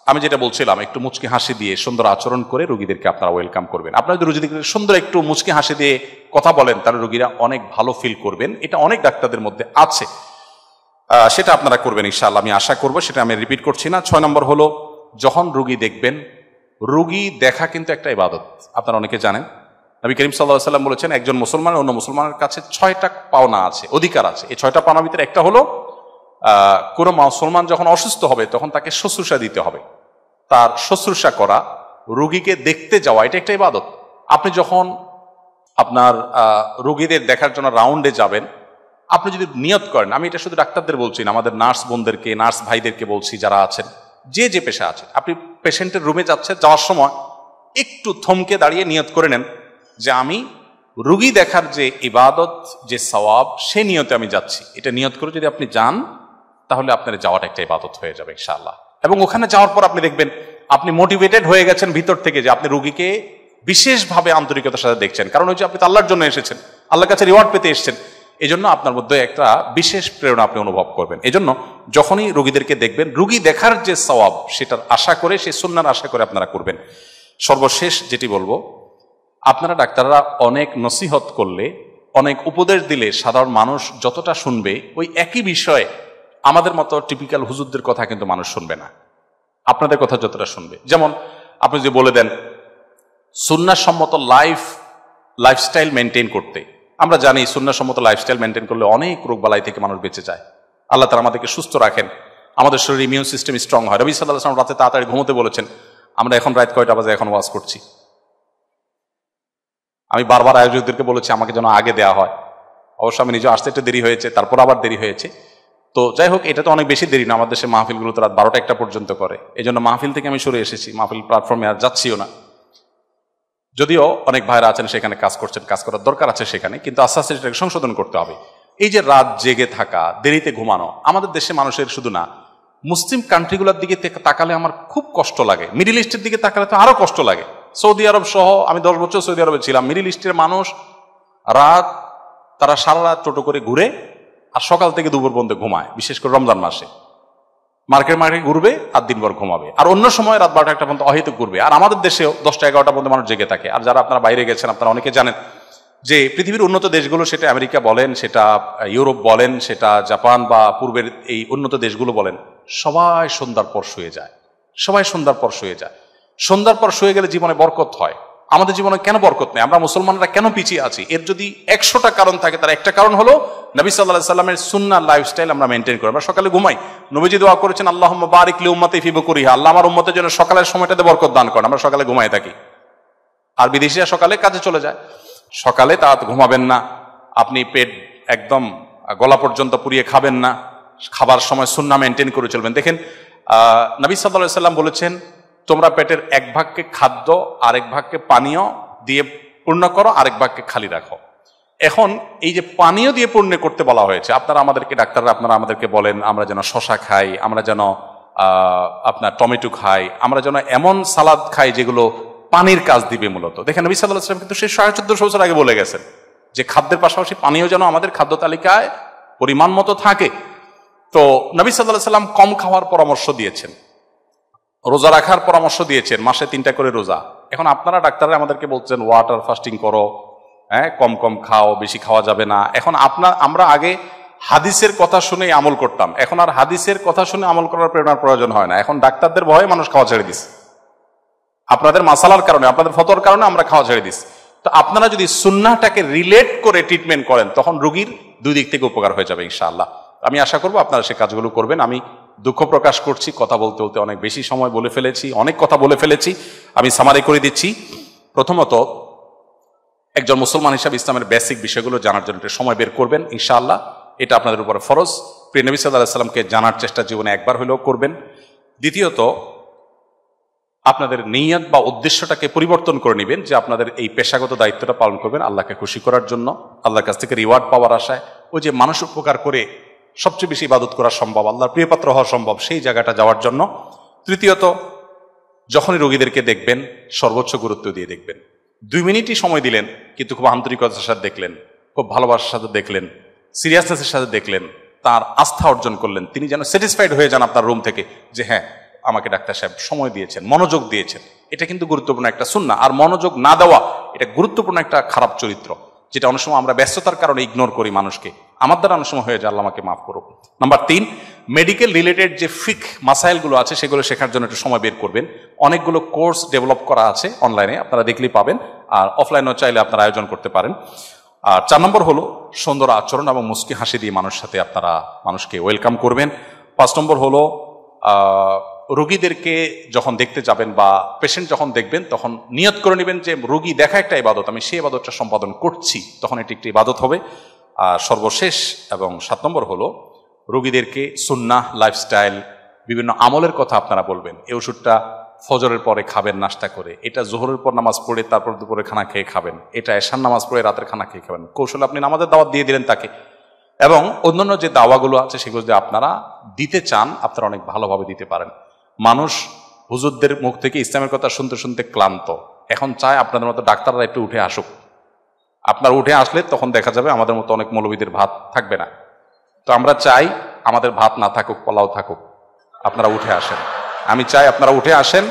আমি যেটা বলছিলাম, একটু মুচকি হাসি দিয়ে সুন্দর আচরণ করে রোগীদেরকে আপনারা ওয়েলকাম করবেন। আপনারা যদি রোগীদেরকে সুন্দর একটু মুচকি হাসি দিয়ে কথা বলেন, তাহলে রোগীরা অনেক ভালো ফিল করবেন। এটা অনেক ডাক্তারদের মধ্যে আছে, সেটা আপনারা করবেন ইনশাআল্লাহ, আমি আশা করবো। সেটা আমি রিপিট করছি না। 6 নম্বর হলো, যখন রোগী দেখবেন, রোগী দেখা কিন্তু একটা ইবাদত। আপনারা অনেকে জানেন, নবী করিম সাল্লাল্লাহু আলাইহি ওয়াসাল্লাম বলেছেন, একজন মুসলমানের অন্য মুসলমানের কাছে 6টা পাওনা আছে, অধিকার আছে। এই 6টা পাওনার ভিতরে একটা হলো, কোনো মুসলমান যখন অসুস্থ হবে তখন তাকে শুশ্রূষা দিতে হবে। তার শুশ্রূষা করা, রোগীকে দেখতে যাওয়া, এটা একটা ইবাদত। আপনি যখন আপনার রোগীদের দেখার জন্য রাউন্ডে যাবেন, আপনি যদি নিয়ত করেন, আমি এটা শুধু ডাক্তারদের বলছি না, আমাদের নার্স বোনদেরকে, নার্স ভাইদেরকে বলছি যারা আছেন, যে পেশা আছে, আপনি পেশেন্টের রুমে যাচ্ছেন, যাওয়ার সময় একটু থমকে দাঁড়িয়ে নিয়ত করে নেন যে আমি রোগী দেখার যে ইবাদত, যে সওয়াব, সে নিয়তে আমি যাচ্ছি। এটা নিয়ত করে যদি আপনি যান, তাহলে আপনার যাওয়াটা একটা ইবাদত হয়ে যাবে ইনশাআল্লাহ। এবং ওখানে যাওয়ার পর আপনি দেখবেন আপনি মোটিভেটেড হয়ে গেছেন ভিতর থেকে, যে আপনি রোগীকে বিশেষভাবে আন্তরিকতার সাথে দেখছেন। কারণ ওই যে আপনি তো আল্লাহর জন্য এসেছেন, আল্লাহর কাছে রিওয়ার্ড পেতে এসেছেন, এই জন্য আপনার মধ্যে একটা বিশেষ প্রেরণা আপনি অনুভব করবেন। এই জন্য যখনই রোগীদেরকে দেখবেন, রোগী দেখার যে সওয়াব, সেটার আশা করে, সেই সুন্নাহর আশা করে আপনারা করবেন। সর্বশেষ যেটি বলবো, আপনারা ডাক্তাররা অনেক নসিহত করলে, অনেক উপদেশ দিলে সাধারণ মানুষ যতটা শুনবে, ওই একই বিষয়ে আমাদের মতো টিপিক্যাল হুজুরদের কথা কিন্তু মানুষ শুনবে না, আপনাদের কথা যতটা শুনবে। যেমন আপনি যদি বলে দেন সুন্নাহসম্মত লাইফস্টাইল মেনটেন করতে, আমরা জানি সুন্নাহসম্মত লাইফস্টাইল মেনটেন করলে অনেক রোগবালাই থেকে মানুষ বেঁচে যায়। আল্লাহ তাআলা আমাদেরকে সুস্থ রাখেন, আমাদের শরীরে ইমিউন সিস্টেম স্ট্রং হয়। নবী সাল্লাল্লাহু আলাইহি ওয়াসাল্লাম রাতে তাড়াতাড়ি ঘুমোতে বলেছেন। আমরা এখন রাত কয়টা বাজে এখন ওয়াজ করছি? আমি বারবার আয়োজকদেরকে বলেছি আমাকে যেন আগে দেওয়া হয়। অবশ্য আমি নিজে আসতে একটু দেরি হয়েছে, তারপর আবার দেরি হয়েছে। তো যাই হোক, এটা তো অনেক বেশি দেরি না, আমাদের দেশে মাহফিলগুলো তো রাত 12টা-1টা পর্যন্ত করে। এই জন্য মাহফিল থেকে আমি সরে এসেছি, মাহফিল প্ল্যাটফর্মে আর যাচ্ছিও না। যদিও অনেক ভাইরা আছেন সেখানে কাজ করছেন, কাজ করার দরকার আছে সেখানে, কিন্তু আস্তে আস্তে সেটাকে সংশোধন করতে হবে। এই যে রাত জেগে থাকা, দেরিতে ঘুমানো, আমাদের দেশে মানুষের শুধু না, মুসলিম কান্ট্রিগুলোর দিকে তাকালে আমার খুব কষ্ট লাগে, মিডিল ইস্টের দিকে তাকালে তো আরো কষ্ট লাগে। সৌদি আরব সহ আমি 10 বছর সৌদি আরবে ছিলাম। মিডিল ইস্টের মানুষ রাত, তারা সারা রাত টোটো করে ঘুরে আর সকাল থেকে দুপুর পর্যন্ত ঘুমায়, বিশেষ করে রমজান মাসে। মার্কেট ঘুরবে আর দিনভর ঘুমাবে, আর অন্য সময় রাত 12টা-1টা পর্যন্ত অহেতুক ঘুরবে। আর আমাদের দেশেও 10টা-11টা পর্যন্ত মানুষ জেগে থাকে। আর যারা আপনারা বাইরে গেছেন, আপনারা অনেকে জানেন যে পৃথিবীর উন্নত দেশগুলো, সেটা আমেরিকা বলেন, সেটা ইউরোপ বলেন, সেটা জাপান বা পূর্বের এই উন্নত দেশগুলো বলেন, সবাই সন্ধ্যার পর শুয়ে যায়। সবাই সন্ধ্যার পর শুয়ে যায়। সন্ধ্যার পর শুয়ে গেলে জীবনে বরকত হয়। আমাদের জীবনে কেন বরকত নেই? আমরা মুসলমানরা কেন পিছিয়ে আছি? এর যদি 100টা কারণ থাকে, তার একটা কারণ হলো নবী সাল্লাল্লাহু আলাইহি সাল্লামের সুন্নাহ লাইফস্টাইল আমরা মেনটেন করি। আমরা সকালে ঘুমাই, নবীজি দোয়া করেছেন আল্লাহুম্মা বারিক লি উম্মতি ফি বুকুরিহা, আল্লাহ আমার উম্মতের জন্য সকালের সময়টাতে বরকত দান করেন। আমরা সকালে ঘুমাই থাকি, আর বিদেশিরা সকালে কাজে চলে যায়। সকালে তা ঘুমাবেন না, আপনি পেট একদম গলা পর্যন্ত পুড়িয়ে খাবেন না, খাবার সময় সুন্নাহ মেনটেন করে চলবেন। দেখেন নবী সাল্লাল্লাহু আলাইহি সাল্লাম বলেছেন, তোমরা পেটের 1 ভাগকে খাদ্য, আরেক ভাগকে পানীয় দিয়ে পূর্ণ করো, আরেক ভাগকে খালি রাখো। এখন এই যে পানীয় দিয়ে পূর্ণ করতে বলা হয়েছে, আপনারা আমাদেরকে, ডাক্তাররা আপনারা আমাদেরকে বলেন আমরা যেন শশা খাই, আমরা যেন আপনার টমেটো খাই, আমরা যেন এমন সালাদ খাই যেগুলো পানির কাজ দিবে মূলত। দেখেন নবী সাল্লাল্লাহু আলাইহি সাল্লাম কিন্তু সেই 1450 বছর আগে বলে গেছেন যে খাদ্যের পাশাপাশি পানীয় যেন আমাদের খাদ্য তালিকায় পরিমাণ মতো থাকে। তো নবী সাল্লাল্লাহু আলাইহি সাল্লাম কম খাওয়ার পরামর্শ দিয়েছেন, রোজা রাখার পরামর্শ দিয়েছেন, মাসে 3টা করে রোজা। এখন আপনারা ডাক্তাররা আমাদেরকে বলছেন ওয়াটার ফাস্টিং করো, হ্যাঁ কম কম খাও, বেশি খাওয়া যাবে না। এখন আমরা আগে হাদিসের কথা শুনেই আমল করতাম, এখন আর হাদিসের কথা শুনে আমল করার প্রেরণার প্রয়োজন হয় না। এখন ডাক্তারদের ভয়ে মানুষ খাওয়া ছেড়ে দিচ্ছে, আপনাদের মাসালার কারণে, আপনাদের ফতোয়ার কারণে আমরা খাওয়া ছেড়ে দিচ্ছি। তো আপনারা যদি সুন্নাহটাকে রিলেট করে ট্রিটমেন্ট করেন, তখন রোগীর 2 দিক থেকে উপকার হয়ে যাবে ইনশাআল্লাহ। আমি আশা করবো আপনারা সে কাজগুলো করবেন। আমি দুঃখ প্রকাশ করছি, কথা বলতে বলতে অনেক বেশি সময় বলে ফেলেছি, অনেক কথা বলে ফেলেছি। আমি সামারি করে দিচ্ছি। প্রথমত, একজন মুসলমান হিসাবে ইসলামের বেসিক বিষয়গুলো জানার জন্য একটু সময় বের করবেন ইনশাআল্লাহ, এটা আপনাদের উপরে ফরজ। প্রিয় নবী সাল্লাল্লাহু আলাইহি সাল্লামকে জানার চেষ্টা জীবনে একবার হলেও করবেন। দ্বিতীয়ত, আপনাদের নিয়ত বা উদ্দেশ্যটাকে পরিবর্তন করে নেবেন, যে আপনাদের এই পেশাগত দায়িত্বটা পালন করবেন আল্লাহকে খুশি করার জন্য, আল্লাহর কাছ থেকে রিওয়ার্ড পাওয়ার আশায়। ওই যে মানুষ উপকার করে সবচেয়ে বেশি ইবাদত করা সম্ভব, আল্লাহর প্রিয়পাত্র হওয়া সম্ভব, সেই জায়গাটা যাওয়ার জন্য। তৃতীয়ত, যখনই রোগীদেরকে দেখবেন সর্বোচ্চ গুরুত্ব দিয়ে দেখবেন। 2 মিনিটই সময় দিলেন, কিন্তু খুব আন্তরিকতার সাথে দেখলেন, খুব ভালোবাসার সাথে দেখলেন, সিরিয়াসনেসের সাথে দেখলেন, তার আস্থা অর্জন করলেন, তিনি যেন স্যাটিসফাইড হয়ে যান আপনার রুম থেকে, যে হ্যাঁ আমাকে ডাক্তার সাহেব সময় দিয়েছেন, মনোযোগ দিয়েছেন। এটা কিন্তু গুরুত্বপূর্ণ একটা সুন্নাহ। আর মনোযোগ না দেওয়া এটা গুরুত্বপূর্ণ একটা খারাপ চরিত্র, যেটা অনেক সময় আমরা ব্যস্ততার কারণে ইগনোর করি মানুষকে। আমার দ্বারা অনেক সময় হয়ে যায়, আল্লাহ আমাকে মাফ করুক। নাম্বার 3, মেডিকেল রিলেটেড যে ফিক মাসাইলগুলো আছে সেগুলো শেখার জন্য একটু সময় বের করবেন। অনেকগুলো কোর্স ডেভেলপ করা আছে অনলাইনে, আপনারা দেখলেই পাবেন, আর অফলাইনেও চাইলে আপনারা আয়োজন করতে পারেন। আর 4 নম্বর হলো সুন্দর আচরণ এবং মুস্কি হাসি দিয়ে সাথে আপনারা মানুষকে ওয়েলকাম করবেন। 5 নম্বর হলো রোগীদেরকে যখন দেখতে যাবেন বা পেশেন্ট যখন দেখবেন, তখন নিয়ত করে নেবেন যে রোগী দেখা একটা ইবাদত, আমি সেই ইবাদতটা সম্পাদন করছি, তখন এটি একটি ইবাদত হবে। আর সর্বশেষ এবং 7 নম্বর হলো রোগীদেরকে সুন্নাহ লাইফস্টাইল বিভিন্ন আমলের কথা আপনারা বলবেন। এই ওষুধটা ফজরের পরে খাবেন নাস্তা করে, এটা জোহরের পর নামাজ পড়ে তারপর দুপুরে খানা খেয়ে খাবেন, এটা এশার নামাজ পড়ে রাতের খানা খেয়ে খাবেন। কৌশলে আপনি নামাজের দাওয়াত দিয়ে দিলেন তাকে, এবং অন্যান্য যে দাওয়াগুলো আছে সেগুলো যদি আপনারা দিতে চান, আপনারা অনেক ভালোভাবে দিতে পারেন। মানুষ হুজুরদের মুখ থেকে ইসলামের কথা শুনতে শুনতে ক্লান্ত, এখন চায় আপনাদের মতো ডাক্তাররা একটু উঠে আসুক। আপনার উঠে আসলে তখন দেখা যাবে আমাদের মতো অনেক মৌলবীদের ভাত থাকবে না। তো আমরা চাই আমাদের ভাত না থাকুক, পোলাও থাকুক, আপনারা উঠে আসেন। আমি চাই আপনারা উঠে আসেন,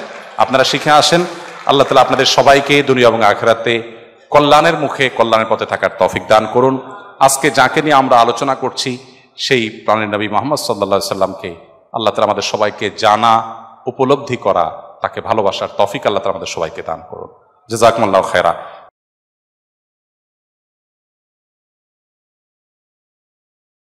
আপনারা শিখে আসেন। আল্লাহ তাআলা আপনাদের সবাইকে দুনিয়া এবং আখিরাতে কল্যাণের মুখে কল্যাণের পথে থাকার তৌফিক দান করুন। আজকে যাকে নিয়ে আমরা আলোচনা করছি সেই প্রাণের নবী মুহাম্মদ সাল্লাল্লাহু আলাইহি সাল্লামকে আল্লাহ তাআলা আমাদের সবাইকে জানা, উপলব্ধি করা, তাকে ভালোবাসার তৌফিক আল্লাহ তাআলা আমাদের সবাইকে দান করুন। জাযাকুমুল্লাহু খায়রা।